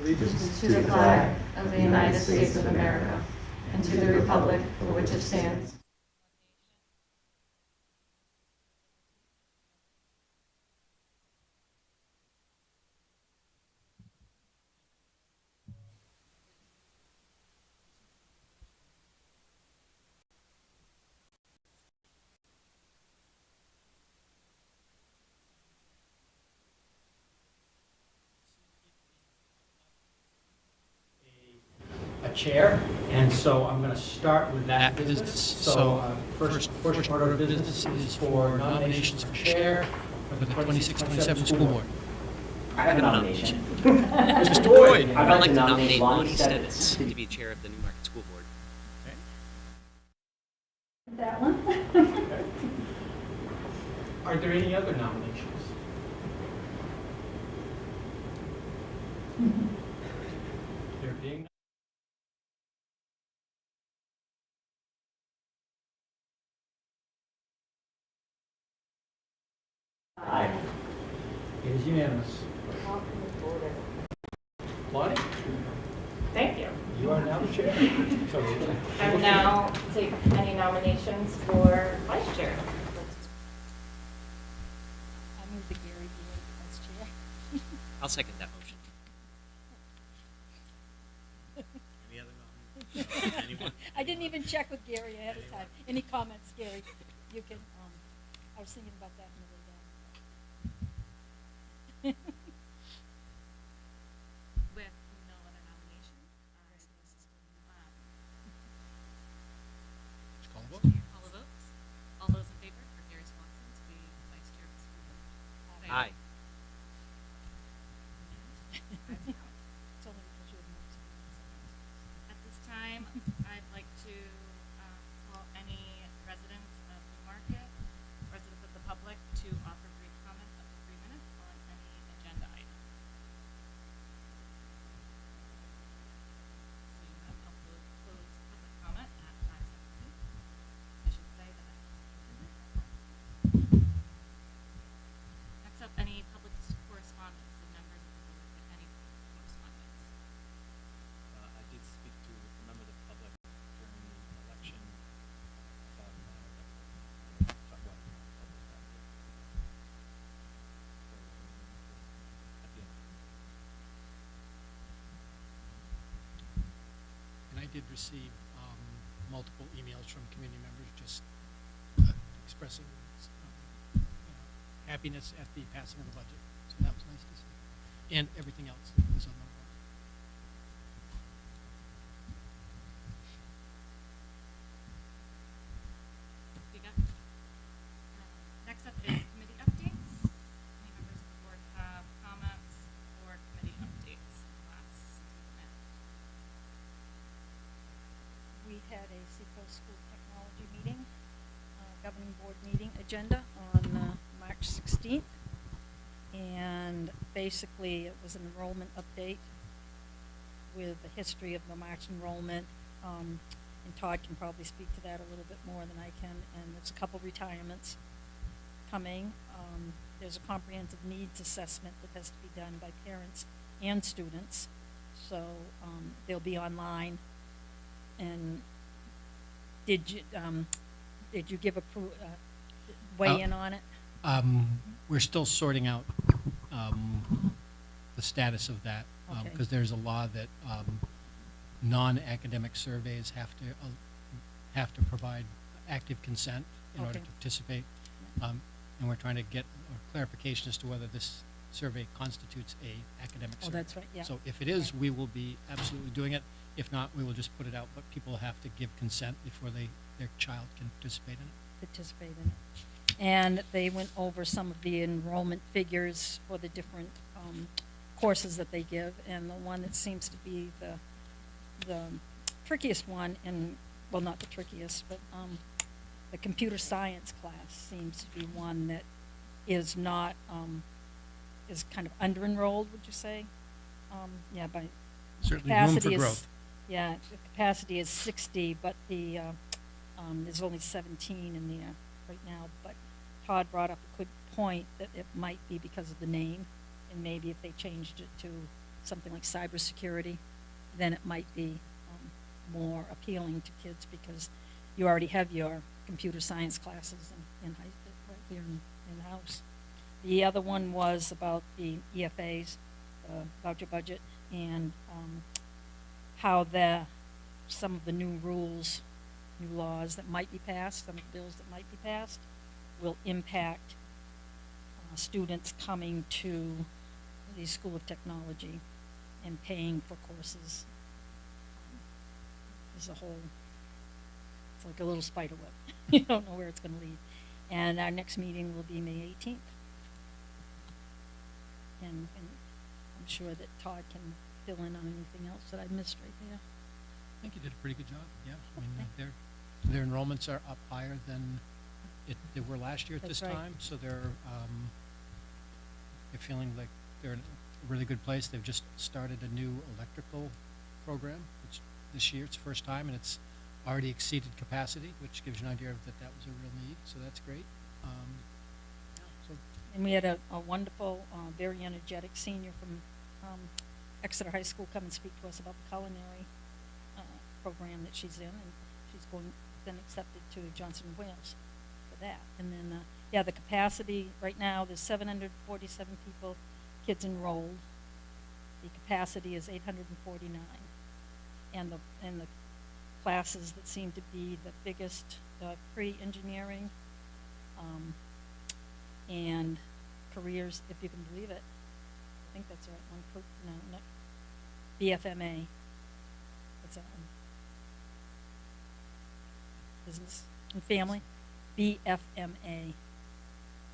Allegiance to the flag of the United States of America and to the republic for which it stands. Chair, and so I'm going to start with that business. So first order of business is for nominations for chair for the 26-27 school board. I have a nomination. Mr. Boyd. I'd like to nominate Lonnie Stebbins to be chair of the Newmarket School Board. That one? Okay. Are there any other nominations? There being Aye. It is unanimous. Lonnie, Thank you. you are now the chair. So, I will now take any nominations for vice chair. I move the Gary be as chair. I'll second that motion. Any other nominations? Anyone? I didn't even check with Gary ahead of time. Any comments, Gary? You can, I was thinking about that on the way down. With no other nominations, call the vote. call the votes. All those in favor for Gary Swanson to be vice chair of the school board? Aye. It's only because you have more experience. At this time, I'd like to call any residents of Newmarket, residents of the public, to offer brief comments up to 3 minutes on any agenda item. Seeing none, I'll close public comment at 5:17. I should say that next up, any public correspondence, and members of the board with any public correspondence. I did speak to a member of the public during the election about talk about public at the end. And I did receive multiple emails from community members just expressing happiness at the passing of the budget. So that was nice to see. And everything else that was on the board. Speak up. Next up is committee updates. Any members of the board have comments or committee updates since we've met? We had a Seacoast School Technology meeting, governing board meeting agenda on March 16th. And basically, it was an enrollment update with the history of the March enrollment. And Todd can probably speak to that a little bit more than I can. And there's a couple retirements coming. There's a comprehensive needs assessment that has to be done by parents and students. So they'll be online. And did you give weigh in on it? We're still sorting out status of that, Okay. because there's a law that non-academic surveys have to provide active consent in order Okay. to participate. And we're trying to get a clarification as to whether this survey constitutes a academic Oh, survey. that's right, yeah. So if it is, we will be absolutely doing it. If not, we will just put it out, but people have to give consent before their child can participate in it. Participate in it. And they went over some of the enrollment figures for the different courses that they give, and the one that seems to be the trickiest one, and, well, not the trickiest, but the computer science class seems to be one that is not, is kind of under-enrolled, would you say? Yeah, by Certainly room for capacity is- growth. Yeah, the capacity is 60, but the, there's only 17 in there right now. But Todd brought up a good point that it might be because of the name, and maybe if they changed it to something like cybersecurity, then it might be more appealing to kids, because you already have your computer science classes in high, right here in the house. The other one was about the EFAs, voucher budget, and how some of the new rules, new laws that might be passed, some of the bills that might be passed, will impact students coming to the School of Technology and paying for courses. As a whole, it's like a little spider web. You don't know where it's going to lead. And our next meeting will be May 18th. And I'm sure that Todd can fill in on anything else that I missed right there. I think you did a pretty good job, yeah. I mean, their enrollments are up higher than they were last year at That's this right. time, so they're feeling like they're in a really good place. They've just started a new electrical program, which this year it's the first time, and it's already exceeded capacity, which gives you an idea of that was a real need, so that's great. Yeah, so And we had a wonderful, very energetic senior from Exeter High School come and speak to us about the culinary program that she's in, and she's been accepted to Johnson & Wales for that. And then, yeah, the capacity right now, there's 747 people, kids enrolled. The capacity is 849, and the classes that seem to be the biggest, pre-engineering, and careers, if you can believe it. I think that's the right one. No, not BFMA. What's that one? Business and Family. BFMA.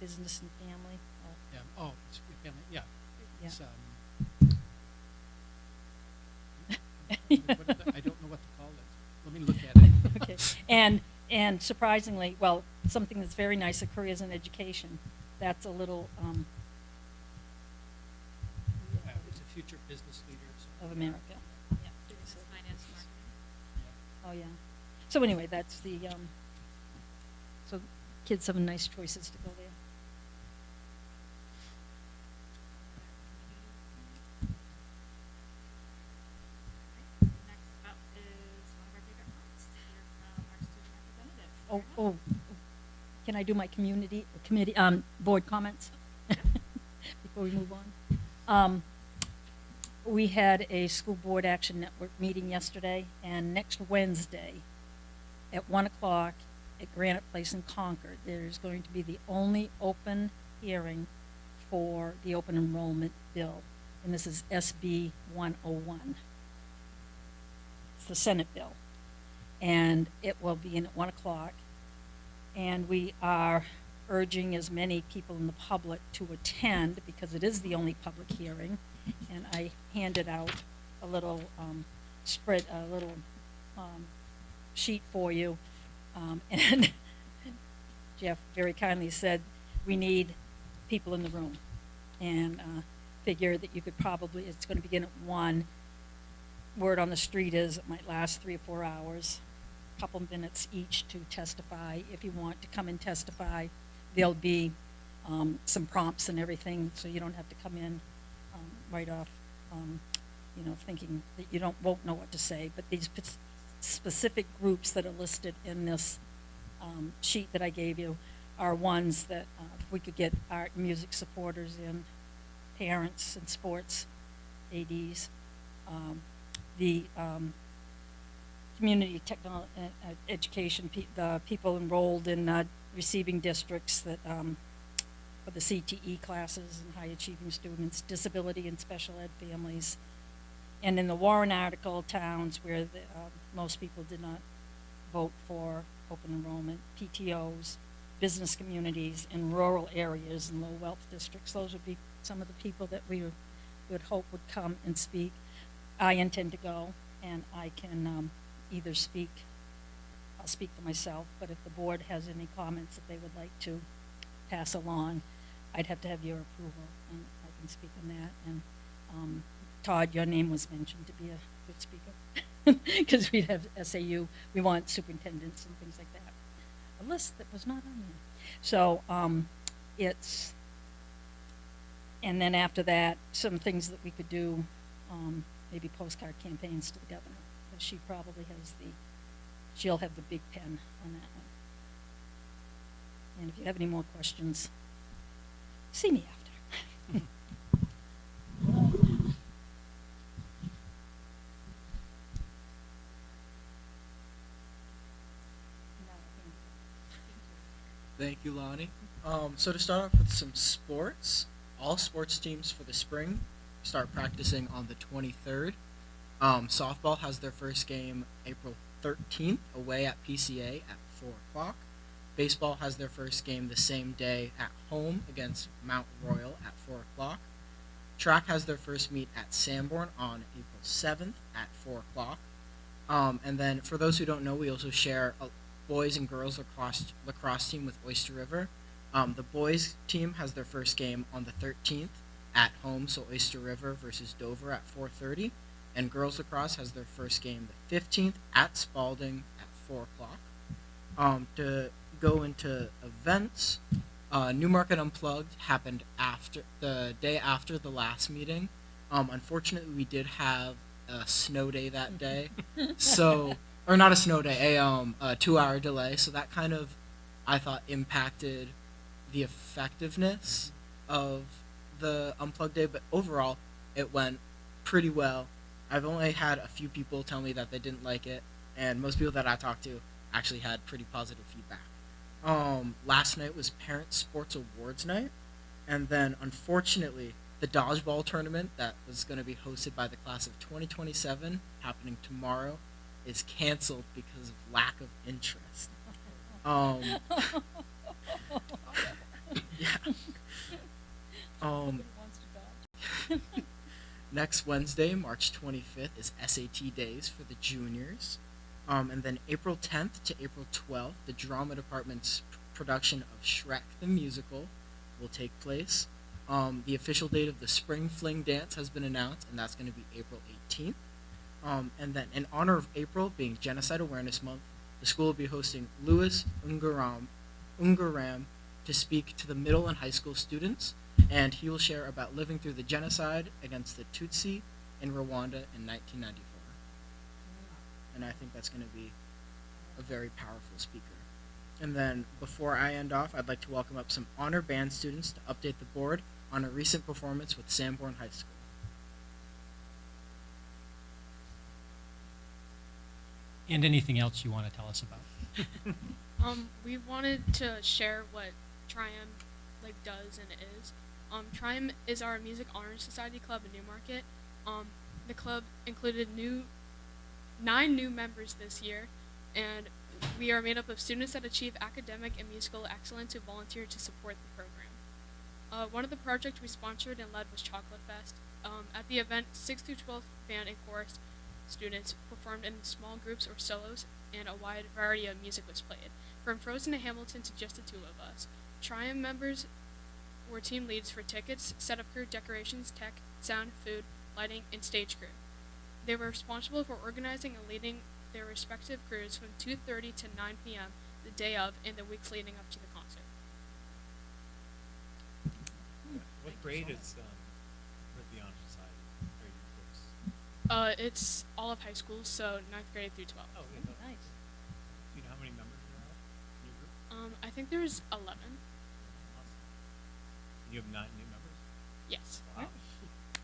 Business and Family. Oh, yeah, oh, it's your family, yeah. yeah. It's, I don't know what to call it. Let me look at it. Okay. And surprisingly, well, something that's very nice, careers in education. That's a little It's a future business leader. of America. Yeah. Business, finance, marketing. Oh, yeah. So anyway, that's the, so kids have nice choices to go there. Next up is one of our favorite parts, hear from our student representatives. Oh, can I do my committee, board comments? Before we move on? We had a school board action network meeting yesterday, and next Wednesday at 1 o'clock at Granite Place in Concord, there's going to be the only open hearing for the open enrollment bill, and this is SB 101. It's the Senate bill, and it will be in at 1 o'clock. And we are urging as many people in the public to attend, because it is the only public hearing. And I handed out a little sheet for you. And Jeff very kindly said, we need people in the room. And figure that you could probably, it's going to begin at 1. Word on the street is it might last 3 or 4 hours. Couple minutes each to testify. If you want to come and testify, there'll be some prompts and everything, so you don't have to come in right off, thinking that you won't know what to say. But these specific groups that are listed in this sheet that I gave you are ones that if we could get art and music supporters in, parents and sports ADs. The community education, the people enrolled in receiving districts that for the CTE classes and high achieving students, disability and special ed families, and in the Warren article, towns where most people did not vote for open enrollment, PTOs, business communities in rural areas and low wealth districts. Those would be some of the people that we would hope would come and speak. I intend to go, and I can either I'll speak for myself, but if the board has any comments that they would like to pass along, I'd have to have your approval, and I can speak on that. And Todd, your name was mentioned to be a good speaker, because we'd have SAU, we want superintendents and things like that. A list that was not on there. So and then after that, some things that we could do, maybe postcard campaigns to the governor, because she probably has she'll have the big pen on that one. And if you have any more questions, see me after. Thank you, Lonnie. So to start off with some sports, all sports teams for the spring start practicing on the 23rd. Softball has their first game April 13th away at PCA at 4 o'clock. Baseball has their first game the same day at home against Mount Royal at 4 o'clock. Track has their first meet at Sanborn on April 7th at 4 o'clock. And then for those who don't know, we also share a boys and girls lacrosse team with Oyster River. The boys team has their first game on the 13th at home, so Oyster River versus Dover at 4:30. And girls lacrosse has their first game the 15th at Spalding at 4 o'clock. To go into events, Newmarket Unplugged happened after the day after the last meeting. Unfortunately, we did have a snow day that day, so or not a snow day, a 2-hour delay. So that kind of, I thought, impacted the effectiveness of the Unplugged day. But overall, it went pretty well. I've only had a few people tell me that they didn't like it, and most people that I talked to actually had pretty positive feedback. Last night was Parent Sports Awards night, and then unfortunately the Dodgeball tournament that was going to be hosted by the class of 2027 happening tomorrow is canceled because of lack of interest. Yeah. Nobody wants to dodge. Next Wednesday, March 25th, is SAT days for the juniors. And then April 10th to April 12th, the drama department's production of Shrek the Musical will take place. The official date of the Spring Fling Dance has been announced, and that's going to be April 18th. And then in honor of April being Genocide Awareness Month, the school will be hosting Louis Ungaram to speak to the middle and high school students, and he will share about living through the genocide against the Tutsi in Rwanda in 1994. And I think that's going to be a very powerful speaker. And then before I end off, I'd like to welcome up some honor band students to update the board on a recent performance with Sanborn High School. And anything else you want to tell us about? We wanted to share what Triumph does and is. Triumph is our Music Honors Society club in Newmarket. The club included 9 new members this year, and we are made up of students that achieve academic and musical excellence who volunteer to support the program. One of the projects we sponsored and led was Chocolate Fest. At the event, 6th through 12th band and chorus students performed in small groups or solos, and a wide variety of music was played, from Frozen to Hamilton to just the 2 of us. Triumph members were team leads for tickets, setup crew, decorations, tech, sound, food, lighting, and stage crew. They were responsible for organizing and leading their respective crews from 2:30 to 9 p.m. the day of and the weeks leading up to the concert. What grade is the Honor Society? Are you folks? It's all of high school, so 9th grade through 12th. Oh, yeah. Nice. Do you know how many members there are in your group? I think there's 11. Awesome. And you have 9 new members? Yes. Wow.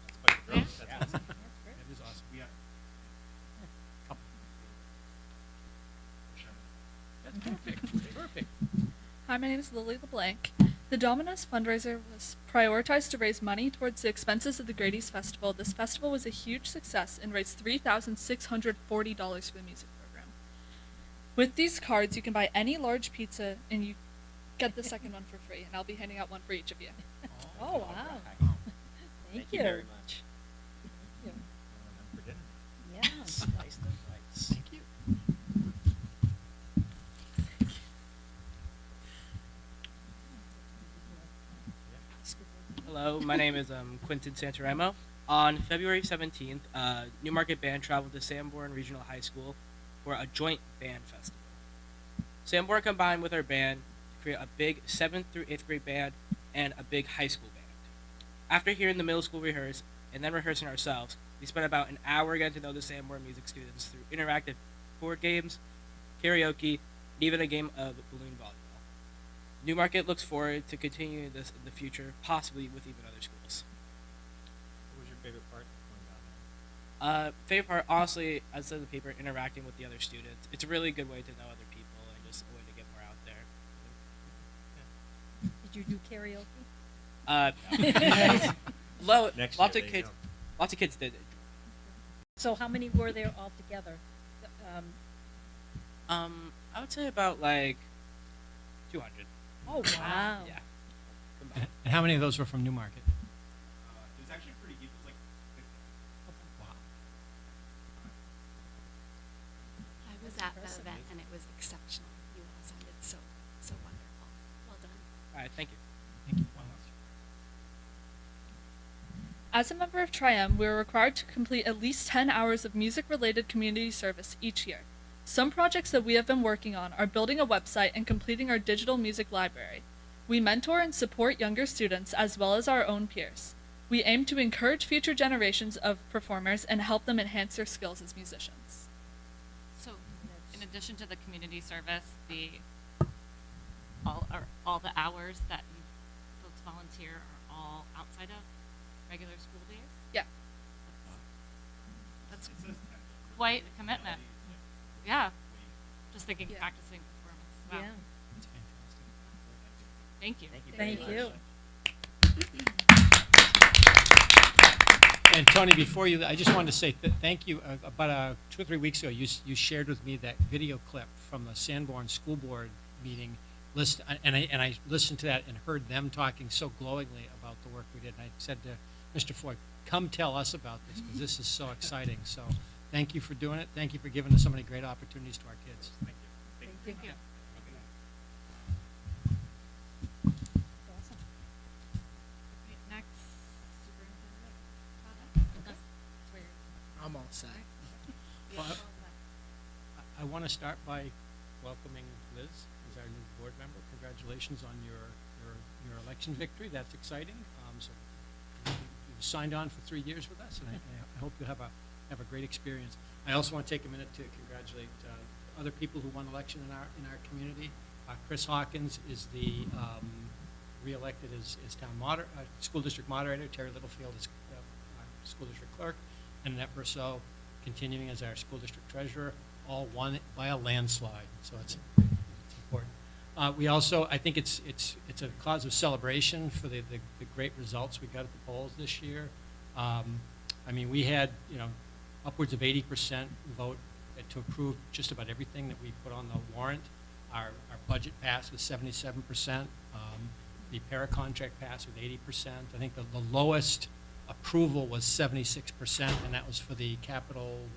That's quite a growth. That's awesome. Hi, my name is Lily LeBlanc. The Domino's fundraiser was prioritized to raise money towards the expenses of the Great East Festival. This festival was a huge success and raised $3,640 for the music program. With these cards, you can buy any large pizza and you get the second one for free, and I'll be handing out one for each of you. Oh, wow. Thank you. very much. Thank For dinner. you. Yeah. Nice and nice. Thank you. Hello, my name is Quentin Santaremo. On February 17th, Newmarket Band traveled to Sanborn Regional High School for a joint band festival. Sanborn combined with our band to create a big 7th through 8th grade band and a big high school band. After hearing the middle school rehearse and then rehearsing ourselves, we spent about an hour getting to know the Sanborn music students through interactive board games, karaoke, and even a game of balloon volleyball. Newmarket looks forward to continuing this in the future, possibly with even other schools. What was your favorite part going down there? Favorite part, honestly, as I said in the paper, interacting with the other students. It's a really good way to know other people and just a way to get more out there. Did you do karaoke? Next lots year, of there you kids. Lots of kids did it. So how many were there altogether? I would say about like 200. Oh, wow. Yeah. And how many of those were from Newmarket? It was actually pretty deep. It was like 50. Wow. I was at the event and it was exceptional. You all sounded so wonderful. Well done. All right, thank you. Thank you. As a member of Tri-M, we are required to complete at least 10 hours of music-related community service each year. Some projects that we have been working on are building a website and completing our digital music library. We mentor and support younger students as well as our own peers. We aim to encourage future generations of performers and help them enhance their skills as musicians. So, in addition to the community service, all the hours that you folks volunteer are all outside of regular school days? Yeah. That's quite a commitment. Yeah. Just thinking practicing performance. Wow. Yeah. That's fantastic. Thank you. Thank you. And Tony, before you, I just wanted to say thank you. About 2 or 3 weeks ago, you shared with me that video clip from the Sanborn School Board meeting. And I listened to that and heard them talking so glowingly about the work we did. And I said to Mr. Floyd, come tell us about this, because this is so exciting. So thank you for doing it. Thank you for giving us so many great opportunities to our kids. Thank you. Thank you. Awesome. Okay, next, superintendent. That's where you're- I'm all set. Well, I want to start by welcoming Liz as our new board member. Congratulations on your election victory. That's exciting. So you signed on for 3 years with us, and I hope you have a great experience. I also want to take a minute to congratulate other people who won election in our community. Chris Hawkins is the re-elected as school district moderator. Terry Littlefield is our school district clerk, and Annette Brousseau continuing as our school district treasurer. All won by a landslide, so it's important. We also, I think it's a cause of celebration for the great results we got at the polls this year. I mean, we had upwards of 80% vote to approve just about everything that we put on the warrant. Our budget passed with 77%. The para contract passed with 80%. I think the lowest approval was 76%, and that was for the capital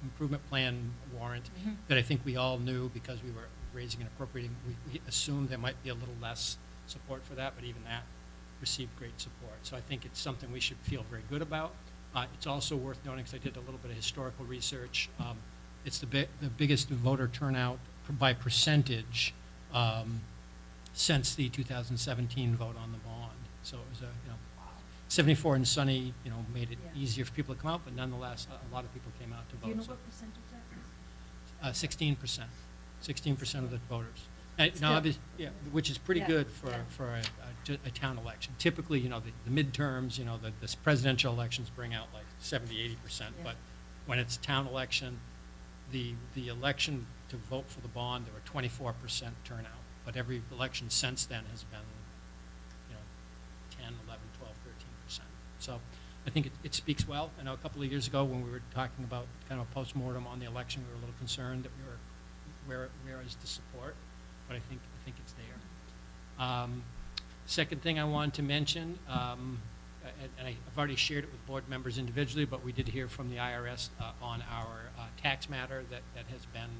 improvement plan warrant that I think we all knew, because we were raising and appropriating. We assumed there might be a little less support for that, but even that received great support. So I think it's something we should feel very good about. It's also worth noting, because I did a little bit of historical research, it's the biggest voter turnout by percentage since the 2017 vote on the bond. So it was 74 and sunny, made it easier for people to come out, but nonetheless, a lot of people came out to vote. Do you know so, what percentage that is? 16%. 16% of the voters. Still. Which is pretty good for a town election. Typically, the midterms, the presidential elections bring out like 70, 80%. But when it's a town election, the election to vote for the bond, there were 24% turnout. But every election since then has been, 10, 11, 12, 13%. So I think it speaks well. I know a couple of years ago when we were talking about kind of a postmortem on the election, we were a little concerned that where is the support, but I think it's there. Second thing I wanted to mention, and I've already shared it with board members individually, but we did hear from the IRS on our tax matter that has been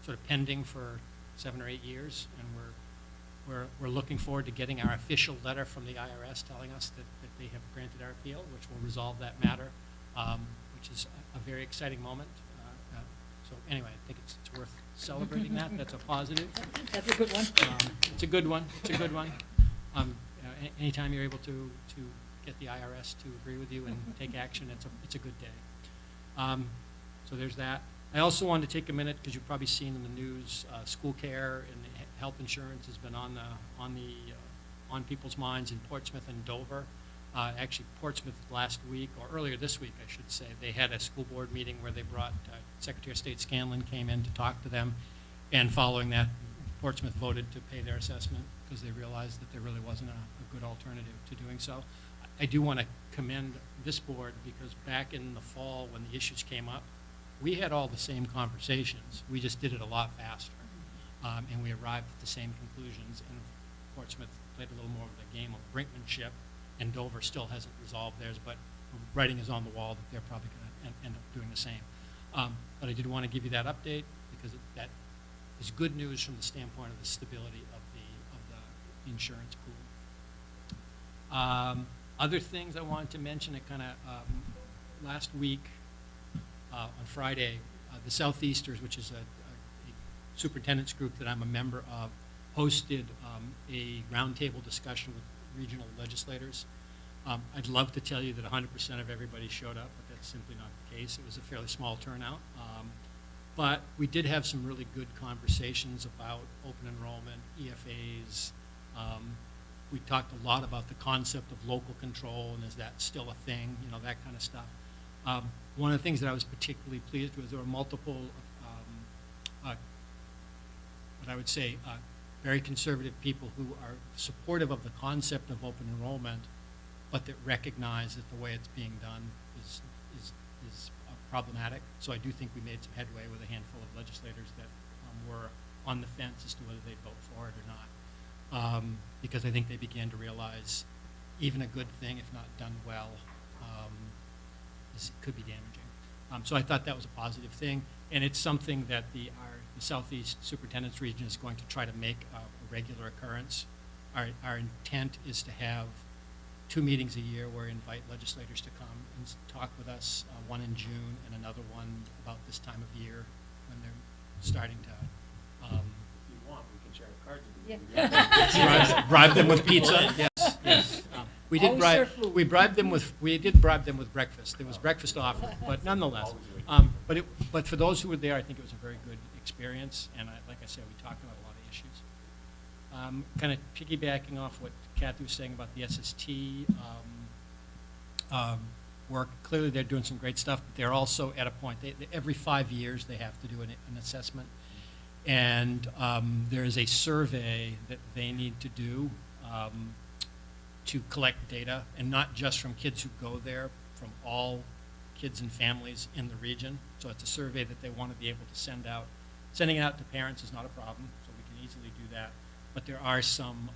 sort of pending for 7 or 8 years, and we're looking forward to getting our official letter from the IRS telling us that they have granted our appeal, which will resolve that matter, which is a very exciting moment. So anyway, I think it's worth celebrating that. That's a positive. That's a good one. It's a good one. It's a good one. Anytime you're able to get the IRS to agree with you and take action, it's a good day. So there's that. I also wanted to take a minute, because you've probably seen in the news, school care and health insurance has been on people's minds in Portsmouth and Dover. Actually, Portsmouth last week, or earlier this week, I should say, they had a school board meeting where they brought Secretary of State Scanlon came in to talk to them, and following that, Portsmouth voted to pay their assessment because they realized that there really wasn't a good alternative to doing so. I do want to commend this board, because back in the fall when the issues came up, we had all the same conversations. We just did it a lot faster, and we arrived at the same conclusions. And Portsmouth played a little more of a game of brinkmanship, and Dover still hasn't resolved theirs, but writing is on the wall that they're probably going to end up doing the same. But I did want to give you that update, because that is good news from the standpoint of the stability of the insurance pool. Other things I wanted to mention, last week on Friday, the Southeasters, which is a superintendent's group that I'm a member of, hosted a roundtable discussion with regional legislators. I'd love to tell you that 100% of everybody showed up, but that's simply not the case. It was a fairly small turnout. But we did have some really good conversations about open enrollment, EFAs. We talked a lot about the concept of local control, and is that still a thing, that kind of stuff. One of the things that I was particularly pleased with, there were multiple, what I would say, very conservative people who are supportive of the concept of open enrollment, but that recognize that the way it's being done is problematic. So I do think we made some headway with a handful of legislators that were on the fence as to whether they'd vote for it or not, because I think they began to realize even a good thing, if not done well, could be damaging. So I thought that was a positive thing, and it's something that the Southeast Superintendent's Region is going to try to make a regular occurrence. Our intent is to have 2 meetings a year where we invite legislators to come and talk with us, one in June and another one about this time of year when they're starting to. If you want, we can share the cards with you. Yeah. bribe them with pizza. Yes. We did bribe them with breakfast. There was breakfast offered, but nonetheless. But for those who were there, I think it was a very good experience, and like I said, we talked about a lot of issues. Kind of piggybacking off what Kathy was saying about the SST work. Clearly, they're doing some great stuff, but they're also at a point. Every 5 years, they have to do an assessment, and there is a survey that they need to do to collect data, and not just from kids who go there, from all kids and families in the region. So it's a survey that they want to be able to send out. Sending it out to parents is not a problem, so we can easily do that. But there are some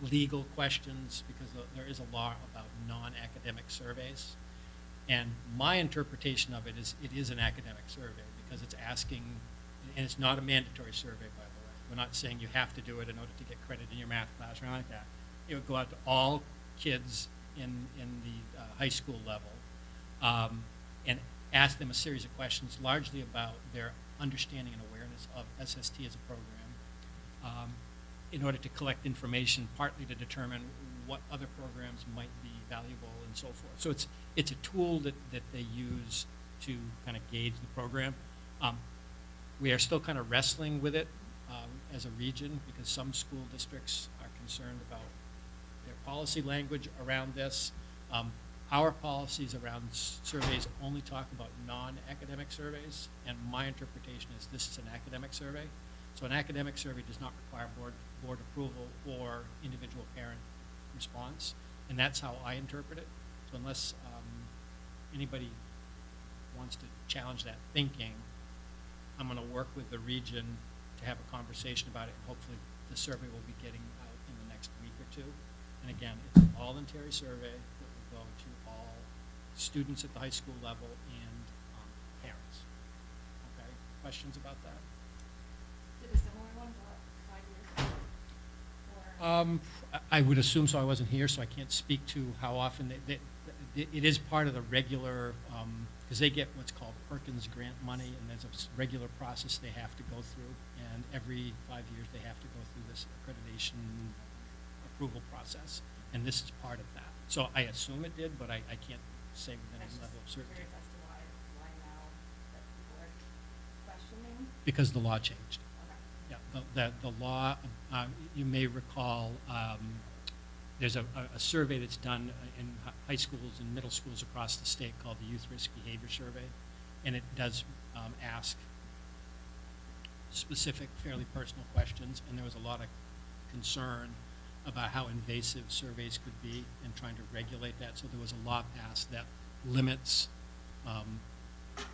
legal questions, because there is a law about non-academic surveys. And my interpretation of it is an academic survey, because it's asking, and it's not a mandatory survey, by the way. We're not saying you have to do it in order to get credit in your math class or anything like that. It would go out to all kids in the high school level, and ask them a series of questions, largely about their understanding and awareness of SST as a program, in order to collect information, partly to determine what other programs might be valuable and so forth. So it's a tool that they use to kind of gauge the program. We are still kind of wrestling with it as a region, because some school districts are concerned about their policy language around this. our policies around surveys only talk about non-academic surveys, and my interpretation is this is an academic survey. So an academic survey does not require board approval or individual parent response, and that's how I interpret it. So unless anybody wants to challenge that thinking, I'm going to work with the region to have a conversation about it, and hopefully the survey will be getting out in the next week or two. And again, it's a voluntary survey that will go to all students at the high school level and parents. Okay, questions about that? Did a similar one go up 5 years ago? Or I would assume so. I wasn't here, so I can't speak to how often it is part of the regular, because they get what's called Perkins grant money, and there's a regular process they have to go through, and every 5 years they have to go through this accreditation approval process, and this is part of that. So I assume it did, but I can't say with any level of certainty. curious as to why now that people are questioning? Because the law changed. Okay. Yeah, the law, you may recall, there's a survey that's done in high schools and middle schools across the state called the Youth Risk Behavior Survey, and it does ask specific, fairly personal questions, and there was a lot of concern about how invasive surveys could be and trying to regulate that. So there was a law passed that limits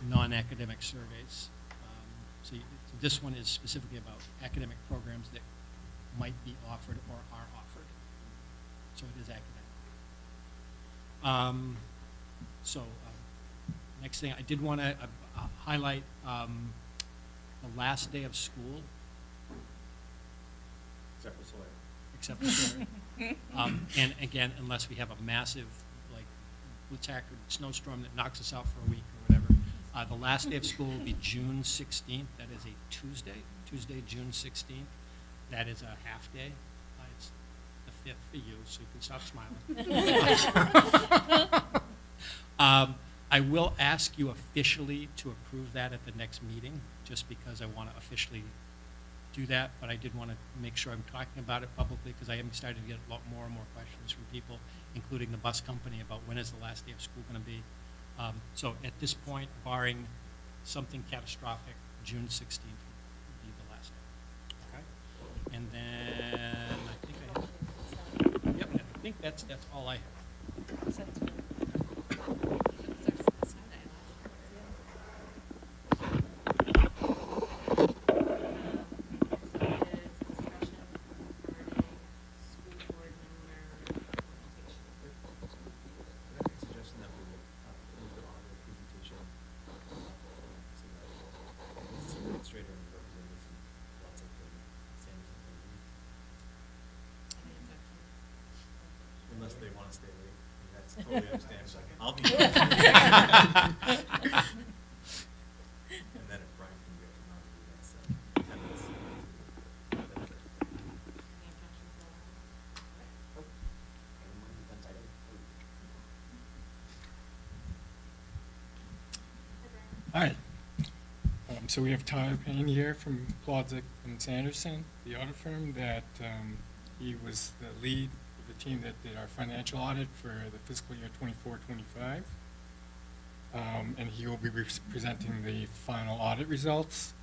non-academic surveys. So this one is specifically about academic programs that might be offered or are offered. So it is academic. Next thing, I did want to highlight the last day of school. Except for Sawyer. Except for Sawyer. And again, unless we have a massive, like, blitz-hacker snowstorm that knocks us out for a week or whatever, the last day of school will be June 16th. That is a Tuesday, June 16th. That is a half day. It's the 5th for you, so you can stop smiling. I will ask you officially to approve that at the next meeting, just because I want to officially do that, but I did want to make sure I'm talking about it publicly, because I am starting to get a lot more and more questions from people, including the bus company, about when is the last day of school going to be. So at this point, barring something catastrophic, June 16th would be the last day. Okay? And then I think that's all I have. Unless they want to stay late, that's totally understandable. I'll be. And then if Brian can get to not do that, so 10 minutes. All right. So we have Tyler Payne here from Plodzik and Sanderson, the audit firm that he was the lead of the team that did our financial audit for the fiscal year 24-25. And he will be presenting the final audit results.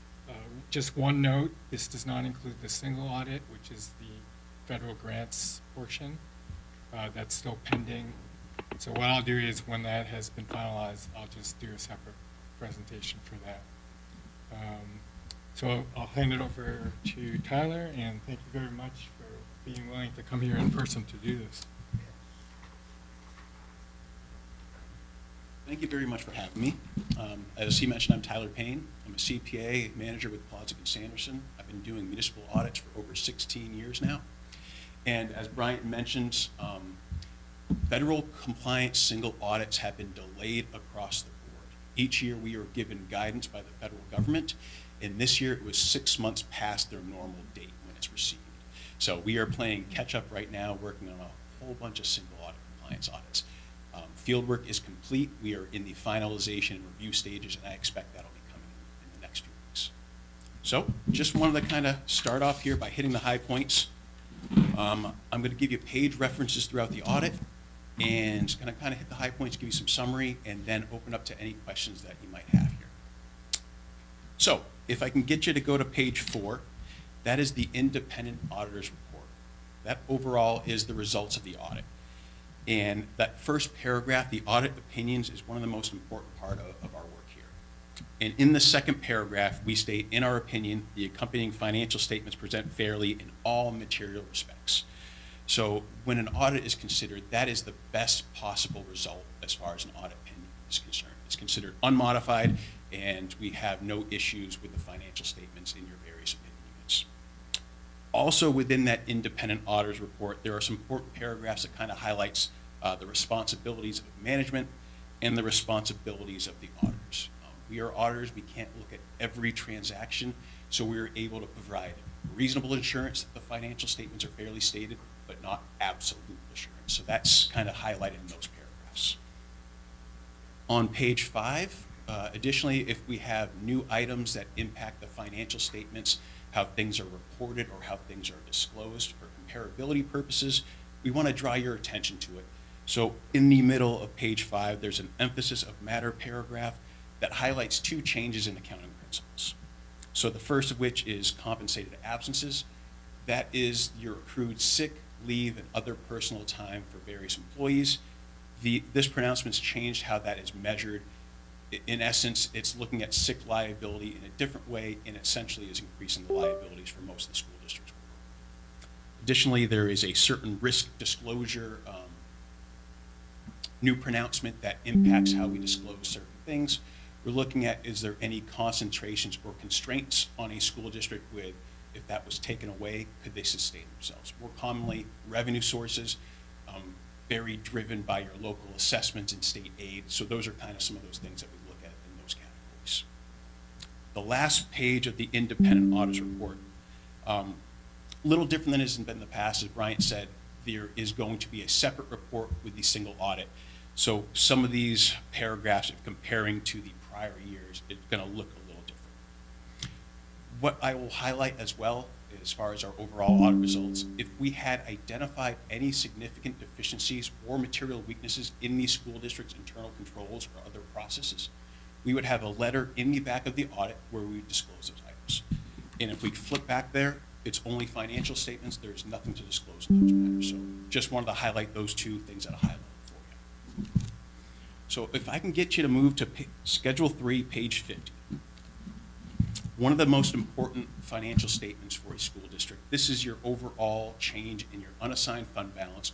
Just one note, this does not include the single audit, which is the federal grants portion. That's still pending. So what I'll do is when that has been finalized, I'll just do a separate presentation for that. So I'll hand it over to Tyler, and thank you very much for being willing to come here in person to do this. Thank you very much for having me. As he mentioned, I'm Tyler Payne. I'm a CPA manager with Plodzik and Sanderson. I've been doing municipal audits for over 16 years now. And as Bryant mentioned, federal compliance single audits have been delayed across the board. Each year we are given guidance by the federal government, and this year it was 6 months past their normal date when it's received. So we are playing catch up right now, working on a whole bunch of single audit compliance audits. Field work is complete. We are in the finalization and review stages, and I expect that'll be coming in the next few weeks. So just wanted to kind of start off here by hitting the high points. I'm going to give you page references throughout the audit. and going to kind of hit the high points, give you some summary, and then open up to any questions that you might have here. So if I can get you to go to page 4, that is the independent auditor's report. That overall is the results of the audit. And that first paragraph, the audit opinions, is one of the most important part of our work here. And in the second paragraph, we state, in our opinion, the accompanying financial statements present fairly in all material respects. So when an audit is considered, that is the best possible result as far as an audit opinion is concerned. It's considered unmodified, and we have no issues with the financial statements in your various opinion units. Also within that independent auditor's report, there are some important paragraphs that kind of highlights the responsibilities of management and the responsibilities of the auditors. We are auditors, we can't look at every transaction, so we're able to provide reasonable assurance that the financial statements are fairly stated, but not absolute assurance. So that's kind of highlighted in those paragraphs. On page 5, additionally, if we have new items that impact the financial statements, how things are reported or how things are disclosed for comparability purposes, we want to draw your attention to it. So in the middle of page 5, there's an emphasis of matter paragraph that highlights 2 changes in accounting principles. So the first of which is compensated absences. That is your accrued sick, leave, and other personal time for various employees. This pronouncement's changed how that is measured. In essence, it's looking at sick liability in a different way, and essentially is increasing the liabilities for most of the school districts. Additionally, there is a certain risk disclosure new pronouncement that impacts how we disclose certain things. We're looking at, is there any concentrations or constraints on a school district with, if that was taken away, could they sustain themselves? More commonly, revenue sources, very driven by your local assessments and state aid. So those are kind of some of those things that we look at in those categories. The last page of the independent auditor's report, a little different than it has been in the past. As Bryant said, there is going to be a separate report with the single audit. So some of these paragraphs, if comparing to the prior years, it's going to look a little different. What I will highlight as well, as far as our overall audit results, if we had identified any significant deficiencies or material weaknesses in the school district's internal controls or other processes, we would have a letter in the back of the audit where we would disclose those items. And if we flip back there, it's only financial statements. There's nothing to disclose in those matters. So just wanted to highlight those 2 things at a high level for you. So if I can get you to move to Schedule 3, page 50. One of the most important financial statements for a school district. This is your overall change in your unassigned fund balance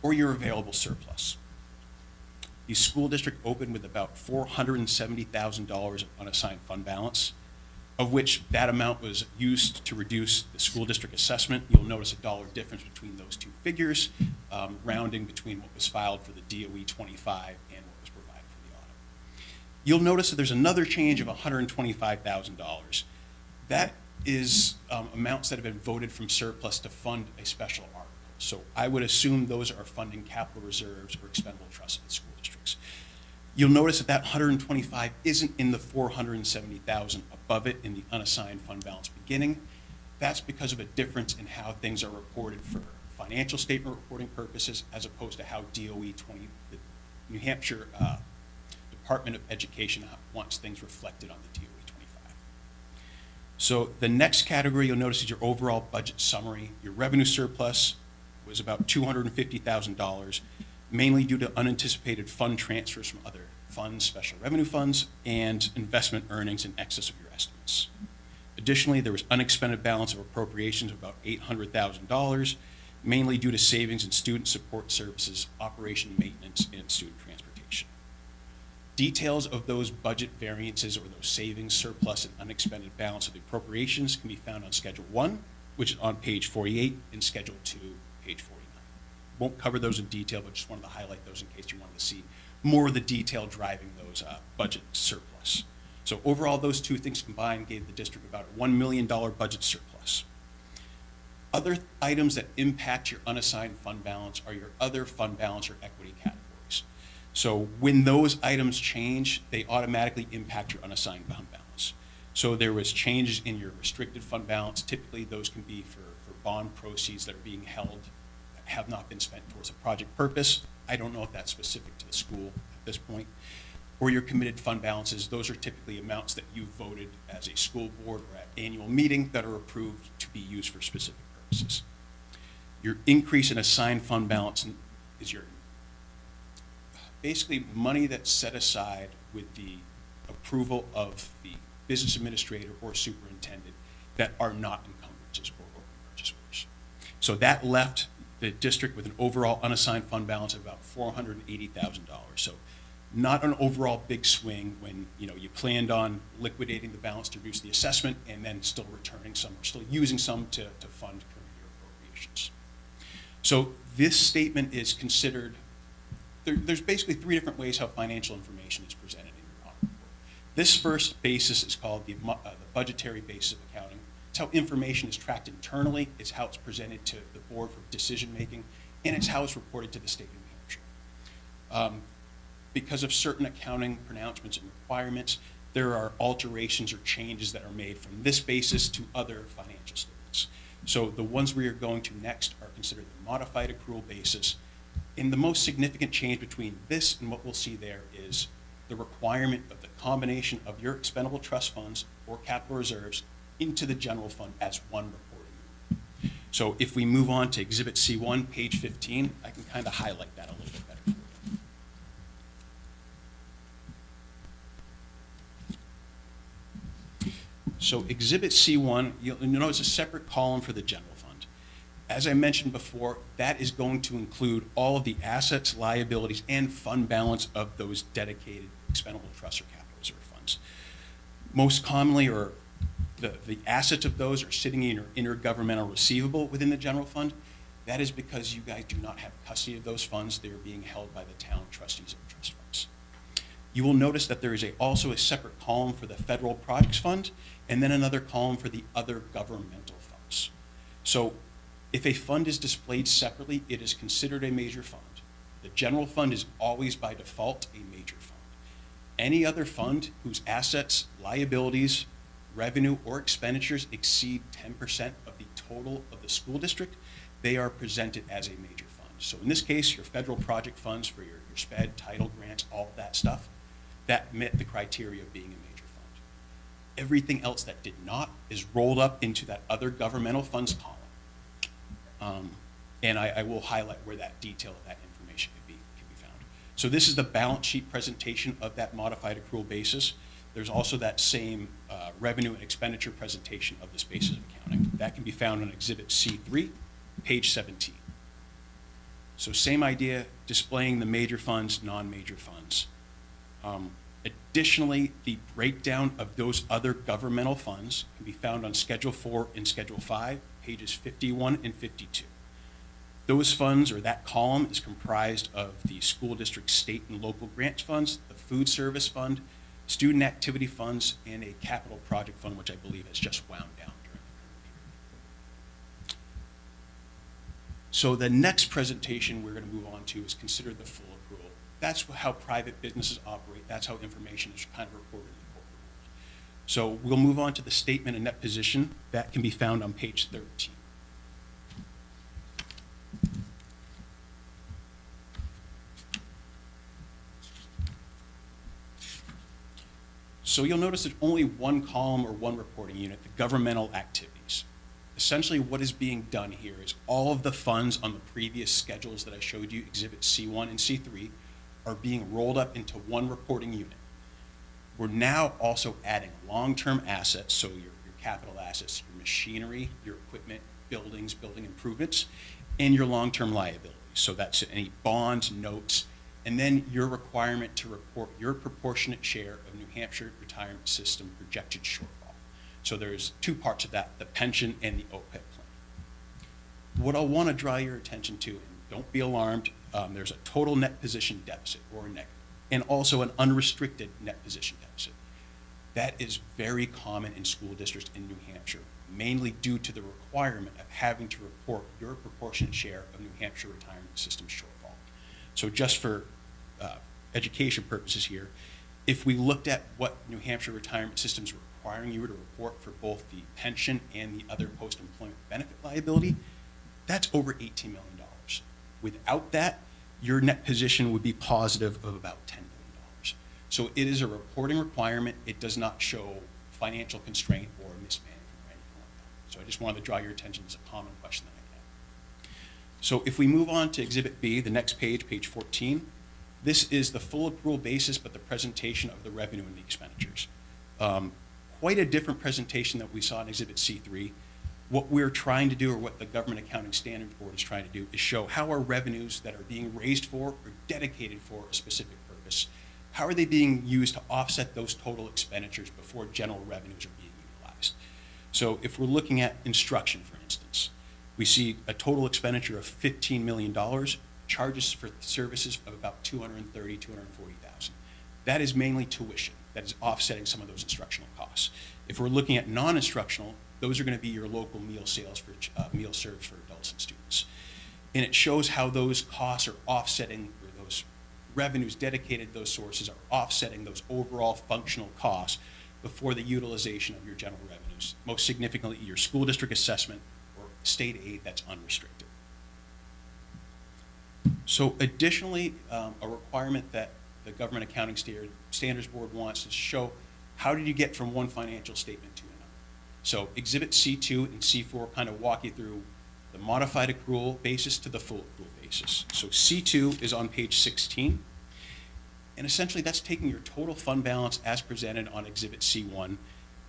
or your available surplus. The school district opened with about $470,000 of unassigned fund balance, of which that amount was used to reduce the school district assessment. You'll notice a dollar difference between those 2 figures, rounding between what was filed for the DOE 25 and what was provided for the audit. You'll notice that there's another change of $125,000. That is amounts that have been voted from surplus to fund a special article. So I would assume those are funding capital reserves or expendable trusts of the school districts. You'll notice that that 125 isn't in the 470,000 above it in the unassigned fund balance beginning. That's because of a difference in how things are reported for financial statement reporting purposes as opposed to how DOE 20, the New Hampshire Department of Education wants things reflected on the DOE 25. So the next category you'll notice is your overall budget summary. Your revenue surplus was about $250,000, mainly due to unanticipated fund transfers from other funds, special revenue funds, and investment earnings in excess of your estimates. Additionally, there was unexpended balance of appropriations of about $800,000, mainly due to savings in student support services, operation maintenance, and student transportation. Details of those budget variances or those savings, surplus, and unexpended balance of the appropriations can be found on Schedule 1, which is on page 48, and Schedule 2, page 49. Won't cover those in detail, but just wanted to highlight those in case you wanted to see more of the detail driving those budget surplus. So overall, those 2 things combined gave the district about a $1 million budget surplus. Other items that impact your unassigned fund balance are your other fund balance or equity categories. So when those items change, they automatically impact your unassigned fund balance. So there was changes in your restricted fund balance. Typically, those can be for bond proceeds that are being held have not been spent towards a project purpose. I don't know if that's specific to the school at this point. Or your committed fund balances, those are typically amounts that you voted as a school board or at annual meeting that are approved to be used for specific purposes. Your increase in assigned fund balance is your basically money that's set aside with the approval of the business administrator or superintendent that are not encumbrances or open purchase orders. So that left the district with an overall unassigned fund balance of about $480,000. So not an overall big swing when you planned on liquidating the balance to reduce the assessment and then still returning some or still using some to fund current year appropriations. So this statement is considered, there's basically three different ways how financial information is presented in your audit report. This first basis is called the budgetary basis of accounting. It's how information is tracked internally, it's how it's presented to the board for decision making, and it's how it's reported to the state of New Hampshire. Because of certain accounting pronouncements and requirements, there are alterations or changes that are made from this basis to other financial statements. So the ones we are going to next are considered the modified accrual basis. And the most significant change between this and what we'll see there is the requirement of the combination of your expendable trust funds or capital reserves into the general fund as one reporting unit. So if we move on to Exhibit C1, page 15, I can kind of highlight that a little bit better for you. So Exhibit C1, you'll notice a separate column for the general fund. As I mentioned before, that is going to include all of the assets, liabilities, and fund balance of those dedicated expendable trust or capital reserve funds. Most commonly, or the assets of those are sitting in your intergovernmental receivable within the general fund. That is because you guys do not have custody of those funds. They are being held by the town trustees of the trust funds. You will notice that there is also a separate column for the federal projects fund, and then another column for the other governmental funds. So if a fund is displayed separately, it is considered a major fund. The general fund is always by default a major fund. Any other fund whose assets, liabilities, revenue, or expenditures exceed 10% of the total of the school district, they are presented as a major fund. So in this case, your federal project funds for your SPED, title grants, all of that stuff, that met the criteria of being a major fund. Everything else that did not is rolled up into that other governmental funds column. And I will highlight where that detail of that information can be found. So this is the balance sheet presentation of that modified accrual basis. There's also that same revenue and expenditure presentation of this basis of accounting. That can be found on Exhibit C3, page 17. So same idea, displaying the major funds, non-major funds. Additionally, the breakdown of those other governmental funds can be found on Schedule 4 and Schedule 5, pages 51 and 52. Those funds, or that column, is comprised of the school district, state, and local grants funds, the food service fund, student activity funds, and a capital project fund, which I believe has just wound down during the current period. So the next presentation we're going to move on to is considered the full accrual. That's how private businesses operate. That's how information is kind of reported in the corporate world. So we'll move on to the statement of net position. That can be found on page 13. So you'll notice there's only one column or one reporting unit, the governmental activities. Essentially what is being done here is all of the funds on the previous schedules that I showed you, Exhibit C1 and C3, are being rolled up into one reporting unit. We're now also adding long-term assets, so your capital assets, your machinery, your equipment, buildings, building improvements, and your long-term liabilities. So that's any bonds, notes, and then your requirement to report your proportionate share of New Hampshire retirement system projected shortfall. So there's two parts of that, the pension and the OPEB plan. What I want to draw your attention to, and don't be alarmed, there's a total net position deficit or negative, and also an unrestricted net position deficit. That is very common in school districts in New Hampshire, mainly due to the requirement of having to report your proportionate share of New Hampshire retirement system shortfall. So just for education purposes here, if we looked at what New Hampshire retirement system is requiring you to report for both the pension and the other post-employment benefit liability, that's over $18 million. Without that, your net position would be positive of about $10 million. So it is a reporting requirement. It does not show financial constraint or mismanagement or anything like that. So I just wanted to draw your attention to a common question that I get. So if we move on to Exhibit B, the next page, page 14, this is the full accrual basis, but the presentation of the revenue and the expenditures. Quite a different presentation that we saw in Exhibit C3. What we're trying to do, or what the Government Accounting Standards Board is trying to do, is show how our revenues that are being raised for or dedicated for a specific purpose, how are they being used to offset those total expenditures before general revenues are being utilized. So if we're looking at instruction, for instance, we see a total expenditure of $15 million, charges for services of about $230,000, $240,000. That is mainly tuition. That is offsetting some of those instructional costs. If we're looking at non-instructional, those are going to be your local meal sales for meal serves for adults and students. And it shows how those costs are offsetting, or those revenues dedicated to those sources are offsetting those overall functional costs before the utilization of your general revenues, most significantly your school district assessment or state aid that's unrestricted. So additionally, a requirement that the Government Accounting Standards Board wants is to show how did you get from one financial statement to another. So Exhibit C2 and C4 kind of walk you through the modified accrual basis to the full accrual basis. So C2 is on page 16, and essentially that's taking your total fund balance as presented on Exhibit C1,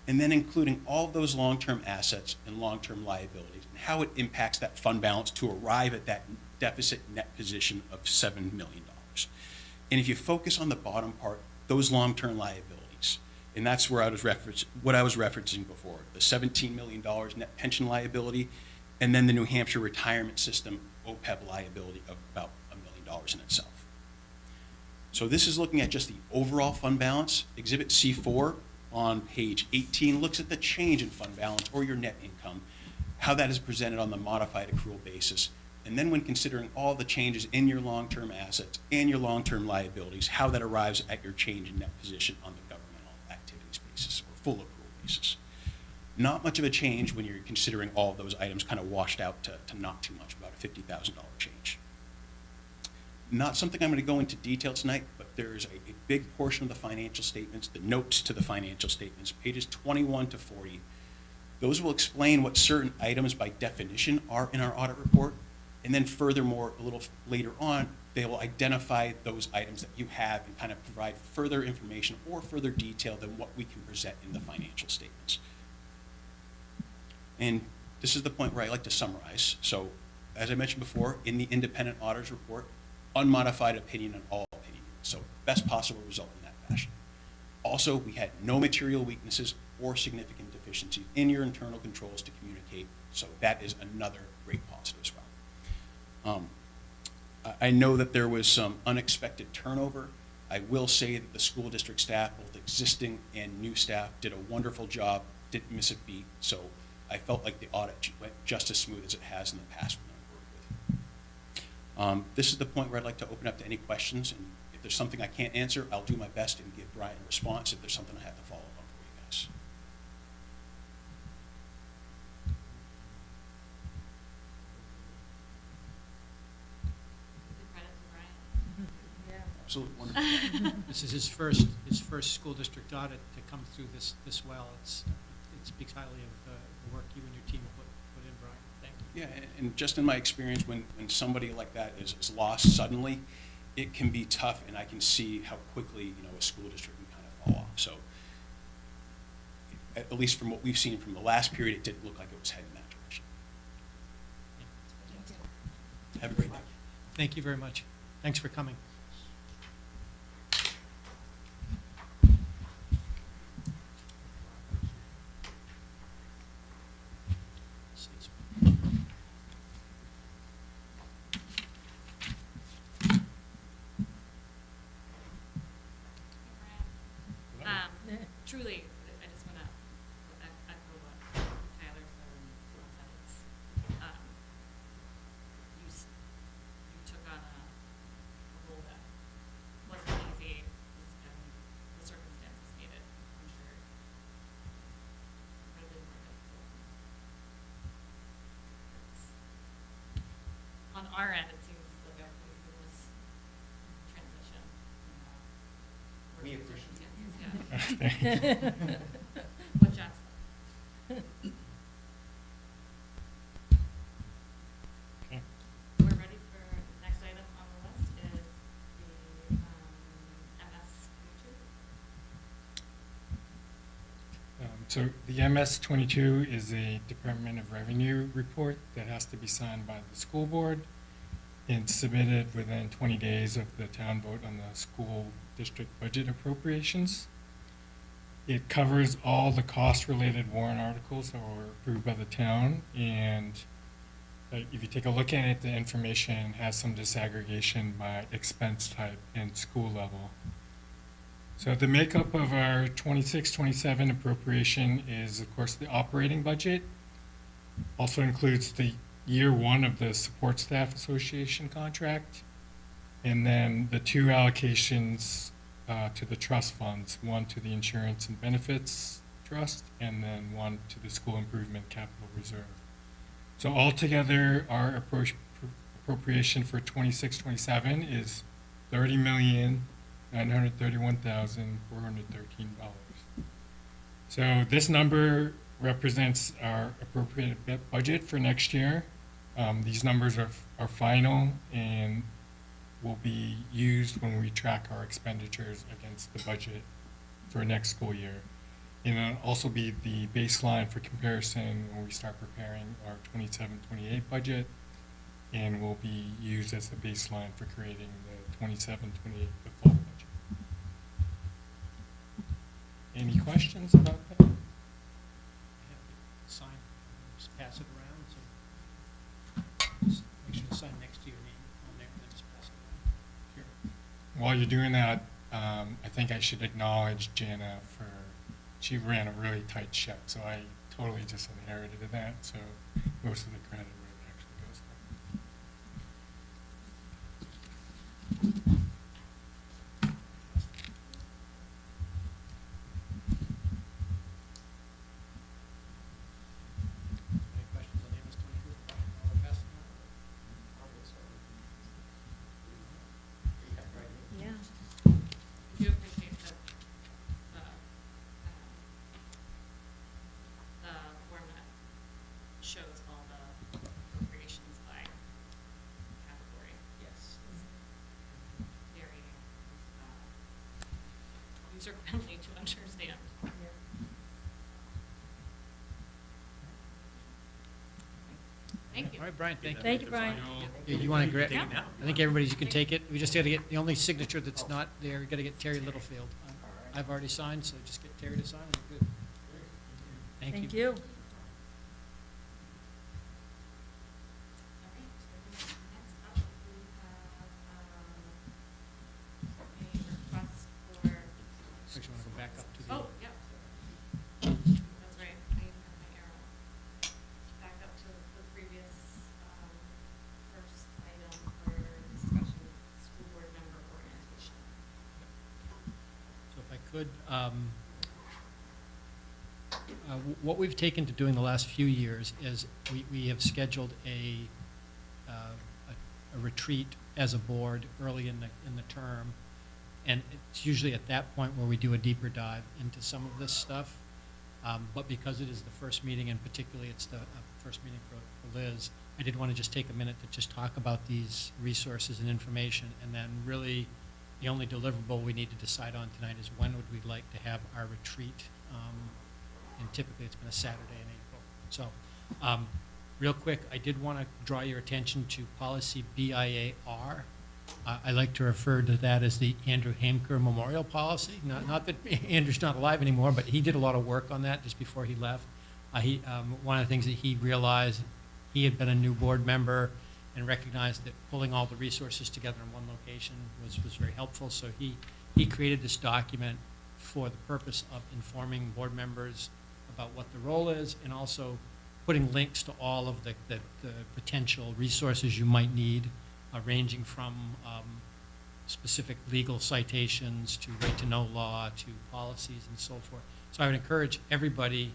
and then including all of those long-term assets and long-term liabilities, and how it impacts that fund balance to arrive at that deficit net position of $7 million. And if you focus on the bottom part, those long-term liabilities, and that's where what I was referencing before, the $17 million net pension liability, and then the New Hampshire Retirement System OPEB liability of about $1 million in itself. So this is looking at just the overall fund balance. Exhibit C4 on page 18 looks at the change in fund balance or your net income, how that is presented on the modified accrual basis. And then when considering all the changes in your long-term assets and your long-term liabilities, how that arrives at your change in net position on the governmental activities basis or full accrual basis. Not much of a change when you're considering all of those items kind of washed out to not too much, about a $50,000 change. Not something I'm going to go into detail tonight, but there's a big portion of the financial statements, the notes to the financial statements, pages 21 to 40. Those will explain what certain items by definition are in our audit report. And then furthermore, a little later on, they will identify those items that you have and kind of provide further information or further detail than what we can present in the financial statements. And this is the point where I like to summarize. So as I mentioned before, in the independent auditor's report, unmodified opinion on all opinions. So best possible result in that fashion. Also, we had no material weaknesses or significant deficiencies in your internal controls to communicate. So that is another great positive as well. I know that there was some unexpected turnover. I will say that the school district staff, both existing and new staff, did a wonderful job, didn't miss a beat. So I felt like the audit went just as smooth as it has in the past when I worked with. This is the point where I'd like to open up to any questions. And if there's something I can't answer, I'll do my best and give Brian a response if there's something I have to follow up on for you guys. Absolutely wonderful. This is his first school district audit to come through this well. It speaks highly of the work you and your team put in, Brian. Thank you. Yeah, and just in my experience, when somebody like that is lost suddenly, it can be tough, and I can see how quickly a school district can kind of fall off. So at least from what we've seen from the last period, it didn't look like it was heading that direction. Have a great day. Thank you very much. Thanks for coming. Truly, I just want to echo what Tyler said and Phil said. It's, you took on a role that wasn't easy, and the circumstances made it, I'm sure, really more difficult. On our end, it seems that What Jack's Okay. We're ready for the next item on the list is the MS 22. So the MS 22 is a Department of Revenue report that has to be signed by the school board and submitted within 20 days of the town vote on the school district budget appropriations. It covers all the cost-related warrant articles that were approved by the town, and if you take a look at it, the information has some disaggregation by expense type and school level. So the makeup of our 26-27 appropriation is, of course, the operating budget. Also includes the year one of the Support Staff Association contract, and then the two allocations to the trust funds, one to the Insurance and Benefits Trust, and then one to the School Improvement Capital Reserve. So altogether, our appropriation for 26-27 is $30,931,413. So this number represents our appropriated budget for next year. These numbers are final and will be used when we track our expenditures against the budget for next school year. And it'll also be the baseline for comparison when we start preparing our 27-28 budget, and will be used as the baseline for creating the 27-28 default budget. Any questions about that? Sign, just pass it around, so just make sure to sign next to your name on there, and then just pass it around. Sure. While you're doing that, I think I should acknowledge Jana for, she ran a really tight ship, so I totally just inherited that, so most of the credit really actually goes there. Any questions on the MS 22? I'll pass it around. Yeah. I do appreciate the format shows all the appropriations by category. Yes. It's very user-friendly to understand. Thank you. All right, Brian, thank you. Thank you, Brian. You want to grab? Yeah. I think everybody's, you can take it. We just got to get, the only signature that's not there, you got to get Terry Littlefield. I've already signed, so just get Terry to sign, and we're good. Thank you. All right, so next up, we have a request for, Actually, want to go back up to the. oh, yep. That's right, I even have my arrow. Back up to the previous, first item for discussion, school board member orientation. So if I could, what we've taken to doing the last few years is we have scheduled a retreat as a board early in the term, and it's usually at that point where we do a deeper dive into some of this stuff. But because it is the first meeting, and particularly it's the first meeting for Liz, I did want to just take a minute to just talk about these resources and information, and then really the only deliverable we need to decide on tonight is when would we like to have our retreat. And typically it's been a Saturday in April. So real quick, I did want to draw your attention to policy BIAR. I like to refer to that as the Andrew Hamker Memorial Policy. Not that Andrew's not alive anymore, but he did a lot of work on that just before he left. One of the things that he realized, he had been a new board member and recognized that pulling all the resources together in one location was very helpful. So he created this document for the purpose of informing board members about what the role is, and also putting links to all of the potential resources you might need, ranging from specific legal citations to right-to-know law to policies and so forth. So I would encourage everybody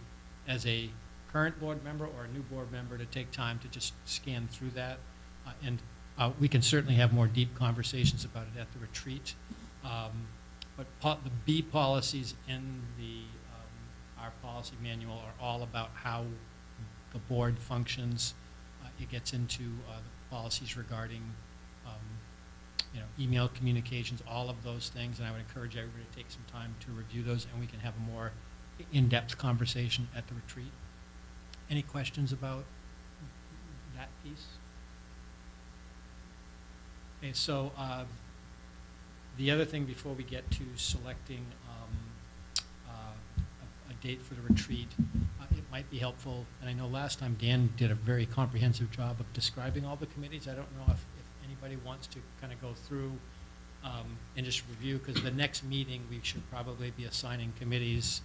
as a current board member or a new board member to take time to just scan through that. And we can certainly have more deep conversations about it at the retreat. But the B policies in the, our policy manual are all about how the board functions. It gets into the policies regarding, email communications, all of those things, and I would encourage everybody to take some time to review those, and we can have a more in-depth conversation at the retreat. Any questions about that piece? Okay, so the other thing before we get to selecting a date for the retreat, it might be helpful, and I know last time Dan did a very comprehensive job of describing all the committees. I don't know if anybody wants to kind of go through and just review, because the next meeting we should probably be assigning committees,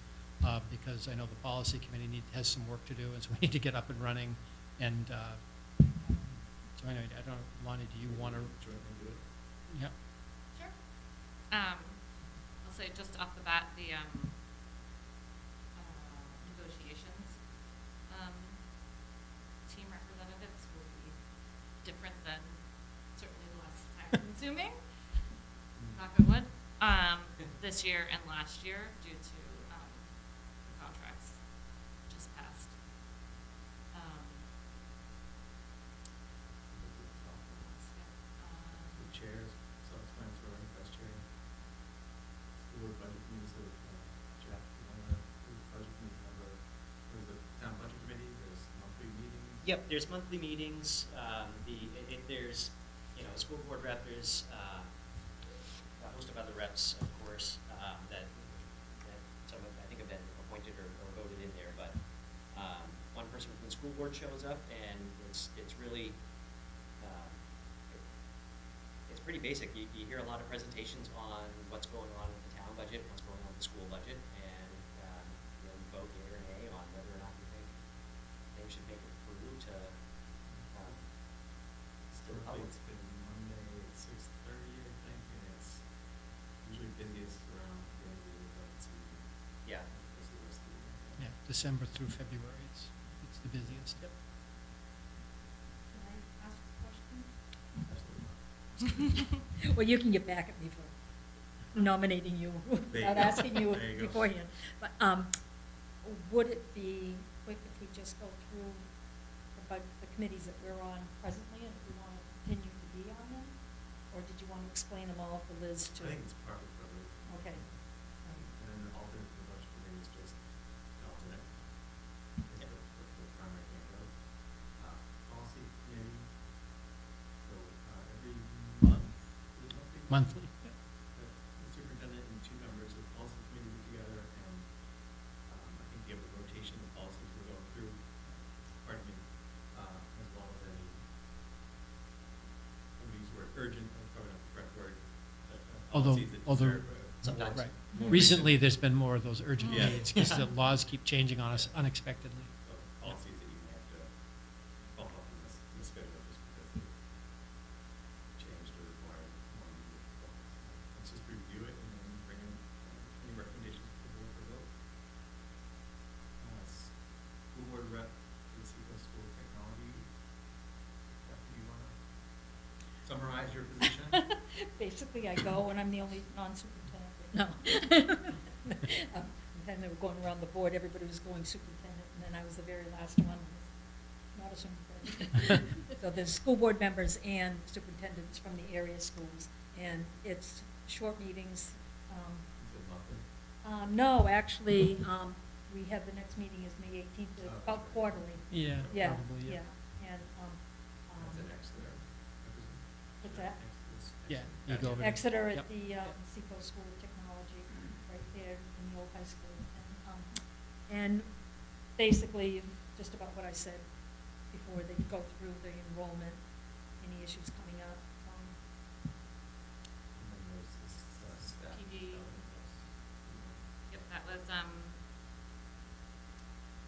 because I know the policy committee has some work to do, and so we need to get up and running. And so anyway, I don't know, Lonnie, do you want to do it? Yeah. Sure. I'll say just off the bat, the negotiations team representatives will be different than certainly less time consuming, knock on wood, this year and last year due to the contracts just passed. The chairs, self-explanatory, vice chair. School board budget committee, so Jeff, you want to, budget committee member, there's a town budget committee, there's monthly meetings. Yep, there's monthly meetings. There's, school board rep, there's a host of other reps, of course, that some of, I think have been appointed or voted in there, but one person from the school board shows up, and it's really, it's pretty basic. You hear a lot of presentations on what's going on with the town budget, what's going on with the school budget, and you vote yea or nay on whether or not you think things should make it through to still public. It's been Monday at 6:30, I think, and it's usually busiest around the end of the budget season. Yeah. As the rest of the year. Yeah, December through February, it's the busiest. Yep. Can I ask a question? Absolutely not. Well, you can get back at me for nominating you without asking you There you go. beforehand. But would it be quick if we just go through the committees that we're on presently, and if we want to continue to be on them? Or did you want to explain them all for Liz to? I think it's partly covered. Okay. And then the alternate for the budget committee is just alternate. Is the primary candidate. Policy committee. So every month, is it monthly? Monthly. The superintendent and two members of the policy committee get together, and I think you have a rotation of policies we're going through. Pardon me, as well as any. I'm gonna use the word urgent. That's probably not the correct word. Policies that deserve Sometimes. Right. more Recently, recent- there's been more of those urgent Yeah. needs, because the laws keep changing on us unexpectedly. So policies that you may have to bump up in the schedule just because they changed or required more immediate focus. Let's just review it and then bring in any recommendations for the board for vote. School board rep for the Seacoast School of Technology. Jeff, do you want to summarize your position? Basically, I go and I'm the only non-superintendent. No. And then they were going around the board, everybody was going superintendent, and then I was the very last one, not a superintendent. So there's school board members and superintendents from the area schools, and it's short meetings. Is it monthly? No, actually, we have, the next meeting is May 18th, it's Oh, about okay. quarterly. Yeah, Yeah, probably, yeah. yeah, and, That's an Exeter, I presume? what's that? Yeah, you Gotcha. go over there. Exeter at Yep. the Seacoast School of Technology, right there in the old high school. And basically, just about what I said before, they go through the enrollment, any issues coming up. And then there's this staff PD. development. Yep, that was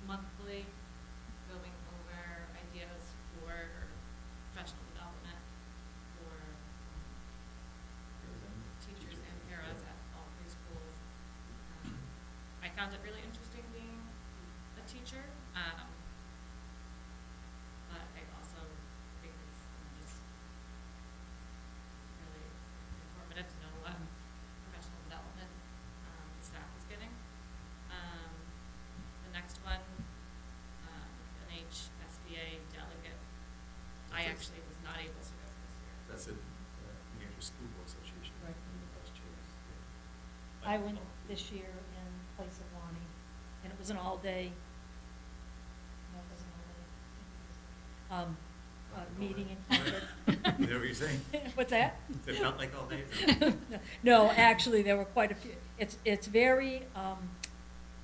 monthly, going over ideas for professional development for teachers and paras at all three schools. I found it really interesting being a teacher, but I also think it's just really informative to know what professional development the school board association. Right. And the vice chairs. I went this year in place of Lonnie, and it was an all-day, no, it wasn't all-day. Meeting in Concord. Is that what you're saying? What's that? It felt like all day? No, actually, there were quite a few. It's very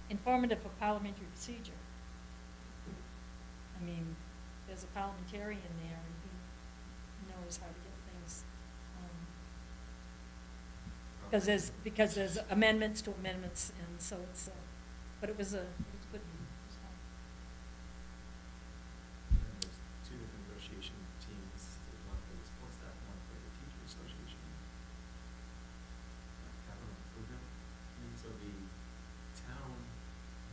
informative for parliamentary procedure. I mean, there's a parliamentarian there, and he knows how to get things. Because there's amendments to amendments, and so it's, but it was good. It was fun. And then there's two different negotiation teams. There's one for the sports staff, one for the teacher association. Capital improvement. And so the town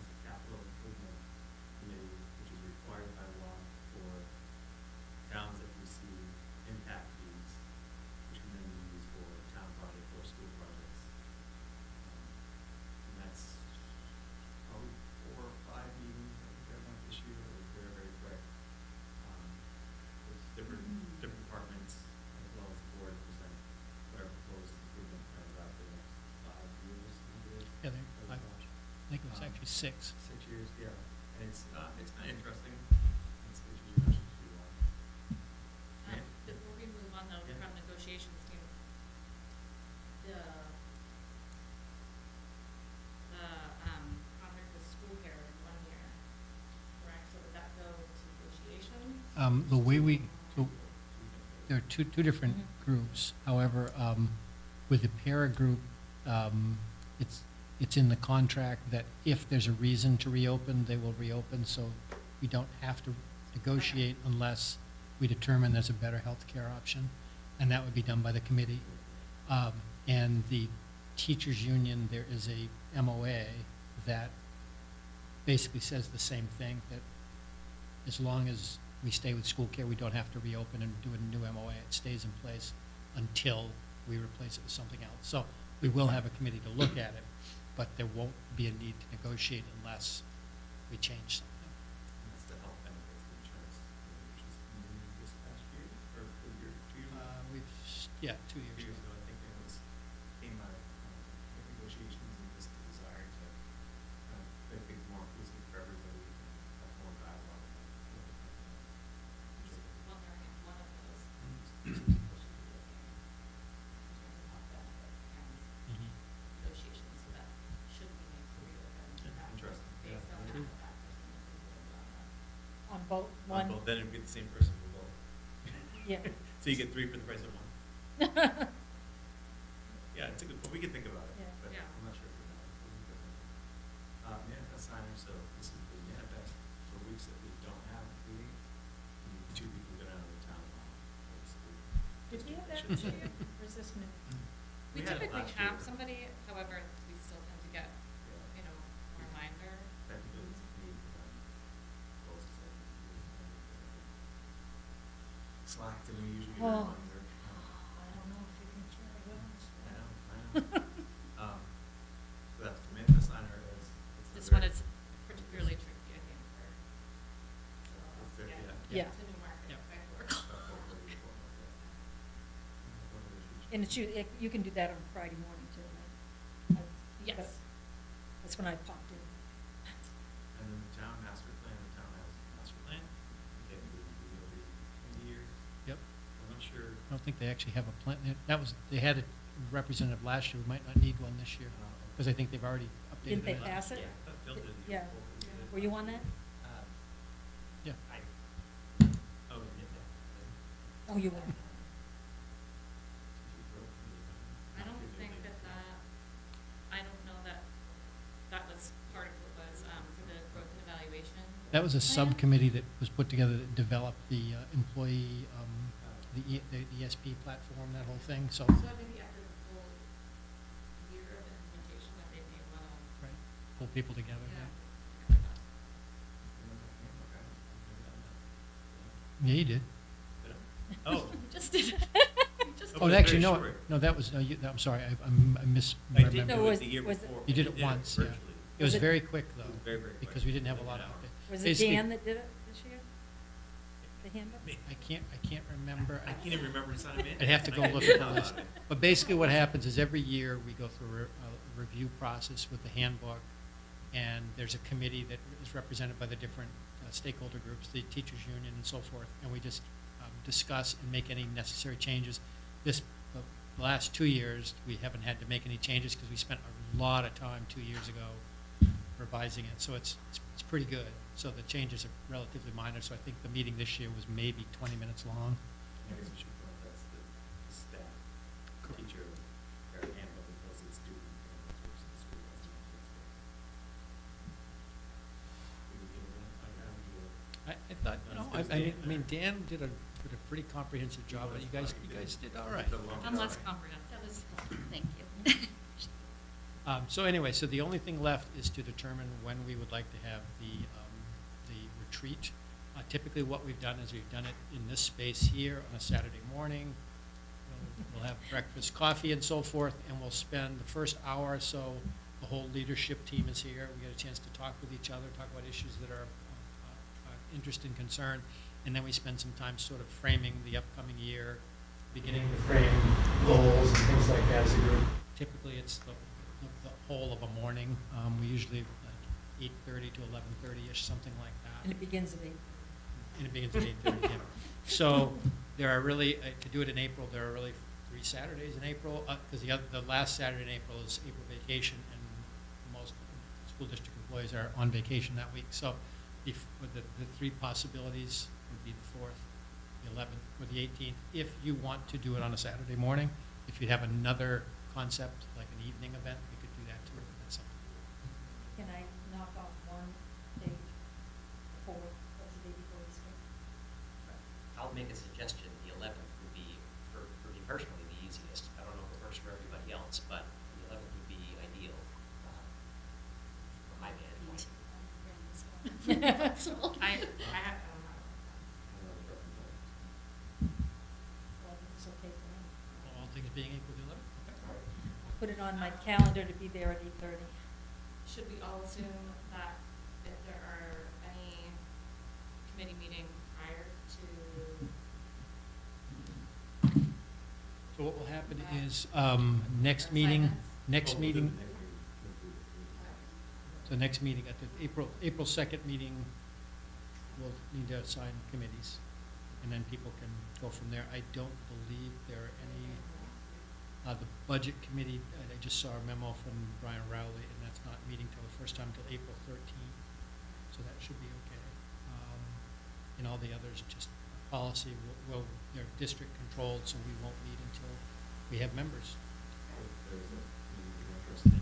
has a capital improvement committee, which is required by law for towns that receive impact fees, which can then be used for town projects or school projects. And that's probably 4 or 5 meetings, I think I went this year. It was very, very quick. There's different departments as well as the board present what our proposed improvement plans are for the next 5 years. Yeah, they- Oh, I gosh. think it was actually 6. 6 years, yeah. And it's kind of interesting. It's usually mentioned to you. Yeah. Before we move on though, Yeah. from negotiations team, the contract with school care is 1 year, correct? So would that go to negotiations? The way so there are two different groups. However, with the para group, it's in the contract that if there's a reason to reopen, they will reopen. So we don't have to negotiate unless we determine there's a better health care option, and that would be done by the committee. And the teachers union, there is a MOA that basically says the same thing, that as long as we stay with school care, we don't have to reopen and do a new MOA. It stays in place until we replace it with something else. So we will have a committee to look at it, but there won't be a need to negotiate unless we change something. And that's the health benefits insurance, which is new this past year, or 2 years, 2 years? 2 years 2 ago. years ago, I think it was, came out of negotiations and just the desire to make things more inclusive for everybody, and have more dialogue. Just wondering if one of those Mhm. negotiations, so that should be made clear and that Interesting, yeah. based on True. that person is On both, On one, both, then it'd be the same person for both. yeah. So you get 3 for the price of 1. Yeah, it's a good, but we can think about it, Yeah. but Yeah. I'm not sure if we know. Manifest signer, so this is the manifest for weeks that we don't have meetings. We need 2 people go down to the town hall. Did we have that this year, or is this new? We had it typically last have year. somebody, however, we still tend to get, Yeah. you know, a reminder. Technically, it's me, close to saying. Slack to me usually get a Oh. reminder. I don't know if you can carry those. I know. So that's the manifest signer is. it's a This one very- is particularly tricky, I think, for, It's a- Yeah. to Newmarket, Yep. right, work. And it's you can do that on Friday morning too, right? Yes. That's when I popped in. And then the town master plan, the town has a master plan, okay, every year. Yep. I'm not sure. I don't think they actually have a plan. They had a representative last year. We might not need one this year, because I think they've already updated Didn't they it. pass it? Yeah, I thought Bill did the Yeah. year before, we did. Were you on that? Yeah. Oh, yeah. Oh, you were. I don't think that, I don't know that that was part of what was, for the growth and evaluation. That was a plan. subcommittee that was put together that developed the employee, the ESP platform, that whole thing, so. So maybe after the full year of implementation, that they may wanna, Right, pull people together, yeah. yeah. Okay. Yeah, you did. Oh. You just did. You just Oh, was actually, very no, short. no, that was, no, I'm sorry, I I misremembered. did No, do was- it the year was- before. You did We it once, yeah. virtually. It was Was it- very quick, though, Very, very quick. because we didn't have a lot Like of an hour. it. Was it Basically- Dan that did it this year? handbook? I can't remember. I can't even remember to sign them in. I'd have to go look at the list. But basically what happens is every year we go through a review process with the handbook, and there's a committee that is represented by the different stakeholder groups, the teachers union and so forth, and we just discuss and make any necessary changes. The last 2 years, we haven't had to make any changes because we spent a lot of time 2 years ago revising it, so it's pretty good. So the changes are relatively minor, so I think the meeting this year was maybe 20 minutes long. I guess we should put that's the staff, teacher, or handbook as opposed to the student handbook versus the school handbook. We would give them, how would you? I thought, I mean, Dan did a pretty comprehensive job, but you guys did all right. I'm less comprehensive. That was, thank you. So anyway, so the only thing left is to determine when we would like to have the retreat. Typically what we've done is we've done it in this space here on a Saturday morning. We'll have breakfast, coffee, and so forth, and we'll spend the first hour or so, the whole leadership team is here. We get a chance to talk with each other, talk about issues that are interest and concern, and then we spend some time sort of framing the upcoming year, beginning to frame goals and things like that as a group. Typically, it's the whole of a morning. We usually like 8:30 to 11:30ish, something like that. And it begins at 8. And it begins at 8:30. Yeah. So there are really, to do it in April, there are really 3 Saturdays in April, because the last Saturday in April is April vacation, and most school district employees are on vacation that week. So the 3 possibilities would be the 4th, the 11th, or the 18th. If you want to do it on a Saturday morning, if you have another concept, like an evening event, we could do that too. That's something. Can I knock off one date before, what's the day before Easter? I'll make a suggestion. The 11th would be, for me personally, the easiest. I don't know if it works for everybody else, but the 11th would be ideal for my vantage point. I have, Well, it's okay for me. All things being equal, the 11th. Okay. I'll put it on my calendar to be there at 8:30. should we all assume that if there are any committee meeting prior to So what will happen is, next meeting, the next meeting at the April 2nd meeting, we'll need to assign committees, and then people can go from there. I don't believe there are any, the budget committee, I just saw a memo from Brian Rowley, and that's not meeting till the first time till April 13th, so that should be okay. And all the others, just policy, they're district controlled, so we won't meet until we have members. There's a meeting interest in.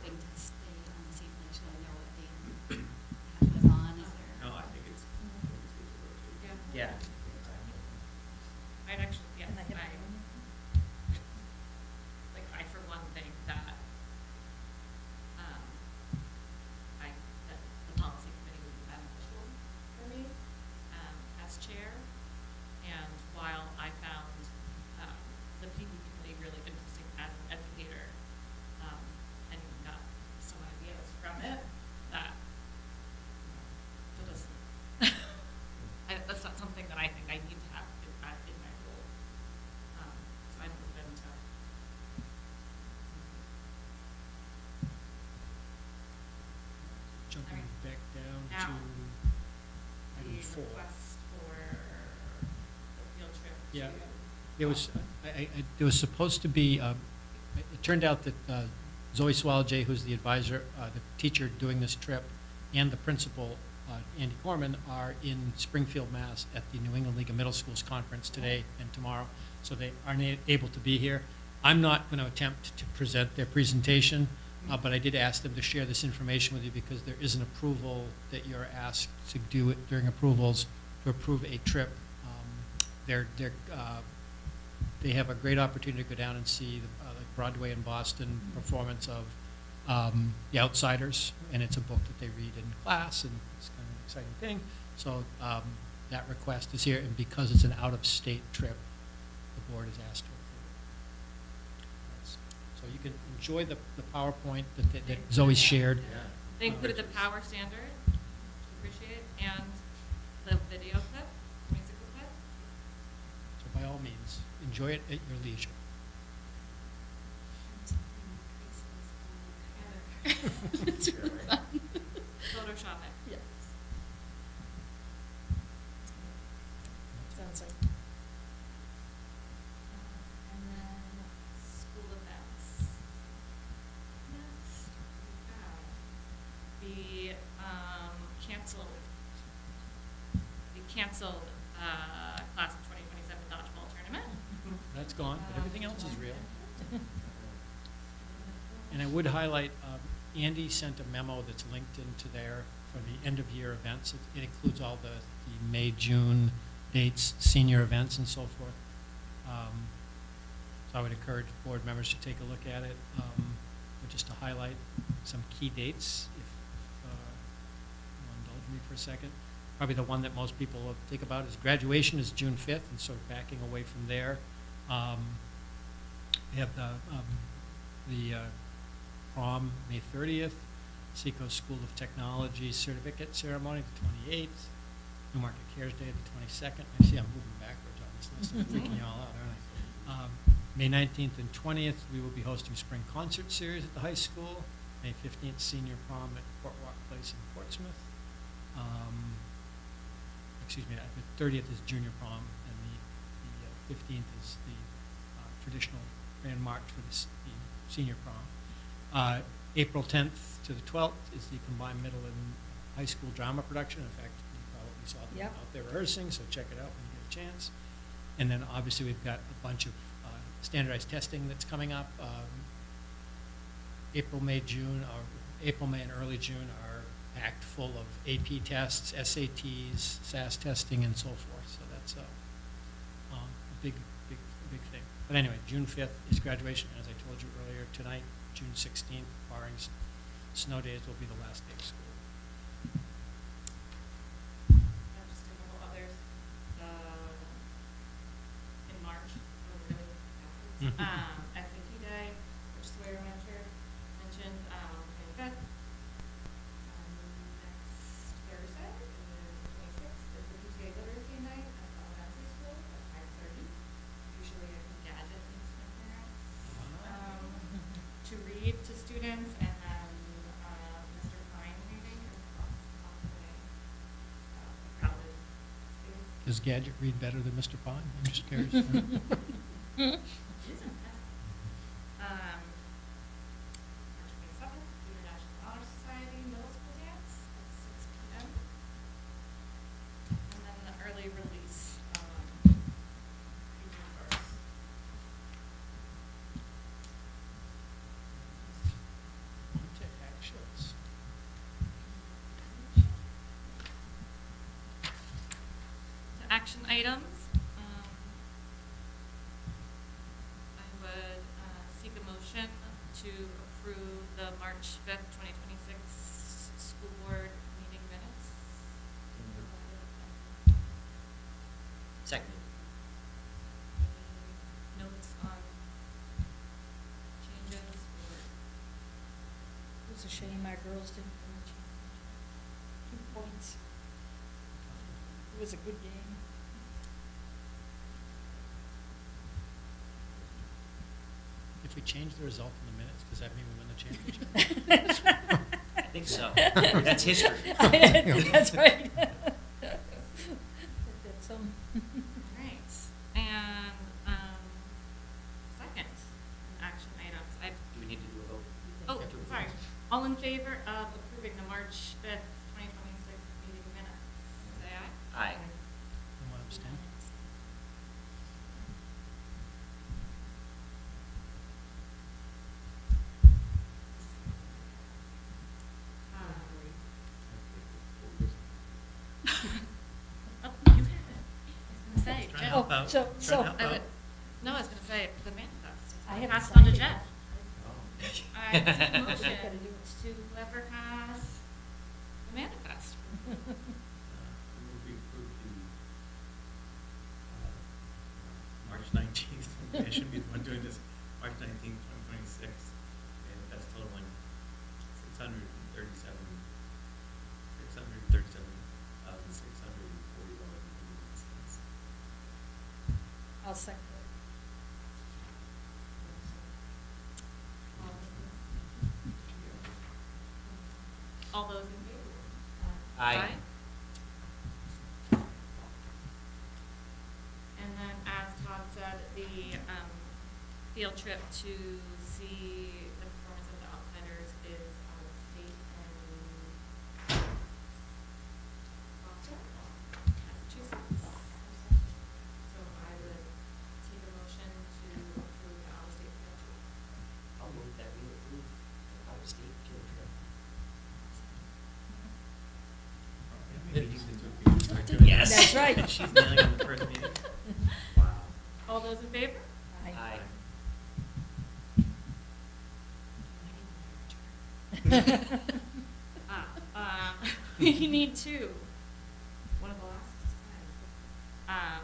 Thing to stay on the same place, so I know what they have us on, is there? No, I think it's good to rotate. Yeah. I'd actually, yes, And I have I for one think that, that the policy committee would be beneficial for me, as chair. And while I found, the PD committee really interesting as an educator, and got some ideas from it, that doesn't, that's not something that I think I need to have in my role. So I'm open to. Jumping back down Now, to the item 4. request for the field trip to. Yeah. There was supposed to be, it turned out that Zoe Swallow-J, who's the advisor, the teacher doing this trip, and the principal, Andy Corman, are in Springfield, Mass. At the New England League of Middle Schools Conference today and tomorrow, so they aren't able to be here. I'm not going to attempt to present their presentation, but I did ask them to share this information with you because there is an approval that you're asked to do it during approvals, to approve a trip. They have a great opportunity to go down and see the like Broadway in Boston performance of The Outsiders, and it's a book that they read in class, and it's kind of an exciting thing. So that request is here, and because it's an out-of-state trip, the board has asked to approve it. So you can enjoy the PowerPoint that Zoe shared. They included the power standard, appreciate, and the video clip, musical clip. So by all means, enjoy it at your leisure. It's really fun. Photoshop it. Yes. Sounds like. And then school events. Next, we have the canceled class of 2027 dodgeball tournament. That's gone, but everything else is real. And I would highlight, Andy sent a memo that's linked into there for the end-of-year events. It includes all the May, June dates, senior events, and so forth. So I would encourage board members to take a look at it, but just to highlight some key dates, if you'll indulge me for a second. Probably the one that most people will think about is graduation is June 5th, and sort of backing away from there. We have the prom, May 30th, Seacoast School of Technology certificate ceremony, the 28th, Newmarket Cares Day, the 22nd. I see I'm moving backwards on this list. I'm freaking you all out, aren't I? May 19th and 20th, we will be hosting spring concert series at the high school. May 15th, senior prom at Port Walk Place in Portsmouth. Excuse me, the 30th is junior prom, and the 15th is the traditional grand march for the senior prom. April 10th to the 12th is the combined middle and high school drama production. In fact, you probably saw them out there rehearsing, so check it out when you get a chance. And then obviously we've got a bunch of standardized testing that's coming up. April, May, and early June are packed full of AP tests, SATs, SAS testing, and so forth. So that's a big thing. But anyway, June 5th is graduation. As I told you earlier tonight, June 16th, barring snow days, will be the last day of school. Just a couple others. In March, SAT Day, which Sawyer mentioned, 25th. Next Thursday, the 26th, is the PTA Literacy Night at the elementary school at 5:30. Usually a gadget meets my parents to read to students, and then Mr. Pine reading is possibly crowded space. Does Gadget read better than Mr. Pine? I'm just curious. It is impressive. March 27th, the International Honor Society Middle School Dance at 6 p.m. And then the early release evening course. On to actions. To action items, I would seek a motion to approve the March 5th, 2026 school board meeting minutes. Seconded. Any notes on changes or? It was a shame our girls didn't win the championship. 2 points. It was a good game. If we change the result in the minutes, does that mean we win the championship? I think so. That's history. That's right. Some. All right, and second, action items. Do we need to do a vote? Oh, sorry. All in favor of approving the March 5th, 2026 meeting minutes, say aye. Aye. You want to abstain? Oh, you had it. I was gonna say, Trying to Jeff. help out. so- Trying to so- help I out. would, no, I was gonna say the manifest. I haven't Pass it on to signed it Jeff. yet. All right, seek a What I motion gotta do is to whoever has the manifest. Move we approve the March 19th, I shouldn't be the one doing this, March 19th, 2026, and that's totaling $637,000. I'll second All those in favor? Aye. And then, as Todd said, the field trip to see the performance of the Outsiders is out of state in Boston, Massachusetts. So I would take a motion to approve the out-of-state field trip. I'll move that we approve the out-of-state field trip. Yes. That's right. She's nailing on the first meeting. Wow. All those in favor? Aye. You need two. One of the last. A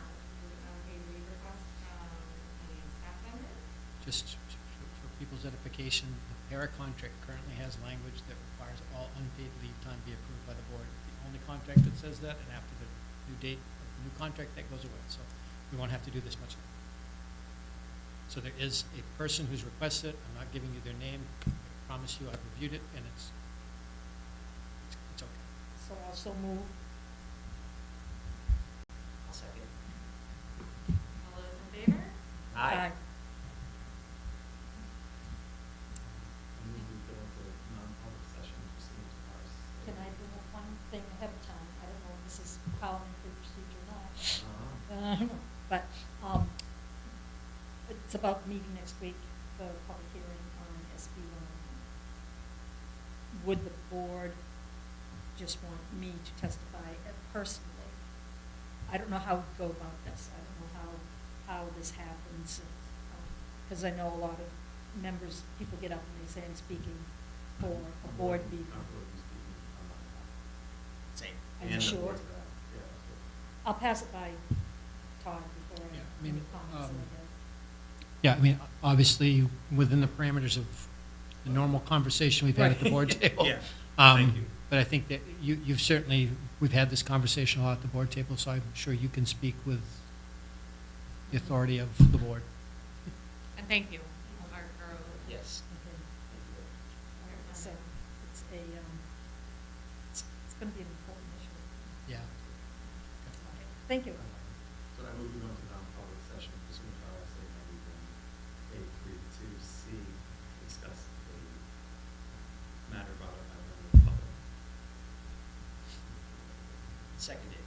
leave request from a staff member. Just for people's edification, the para contract currently has language that requires all unpaid leave time be approved by the board. The only contract that says that, and after the new date of the new contract, that goes away. So we won't have to do this much longer. So there is a person who's requested it. I'm not giving you their name. I promise you I've reviewed it, and it's okay. So also move. I'll second. All those in favor? Aye. I move we go into non-public session pursuant to ours. Can I do one thing ahead of time? I don't know if this is parliamentary procedure or not. But it's about meeting next week for a public hearing on SB 1. Would the board just want me to testify personally? I don't know how to go about this. I don't know how this happens. Because I know a lot of members, people get up and they say I'm speaking for a board meeting. Same. Are you sure? I'll pass it by Todd before I Yeah, I mean, comments on that. Yeah, I mean, obviously, within the parameters of the normal conversation we've had at the board table. Yeah. Thank you. But I think that you've certainly, we've had this conversation a lot at the board table, so I'm sure you can speak with the authority of the board. And thank you, Mark, for Yes. Okay. So it's it's going to be an important issue. Yeah. Okay. Thank you. So I move we go into non-public session pursuant to RSA 91A3(2)C, discuss a matter brought up by a member of the public. Seconded.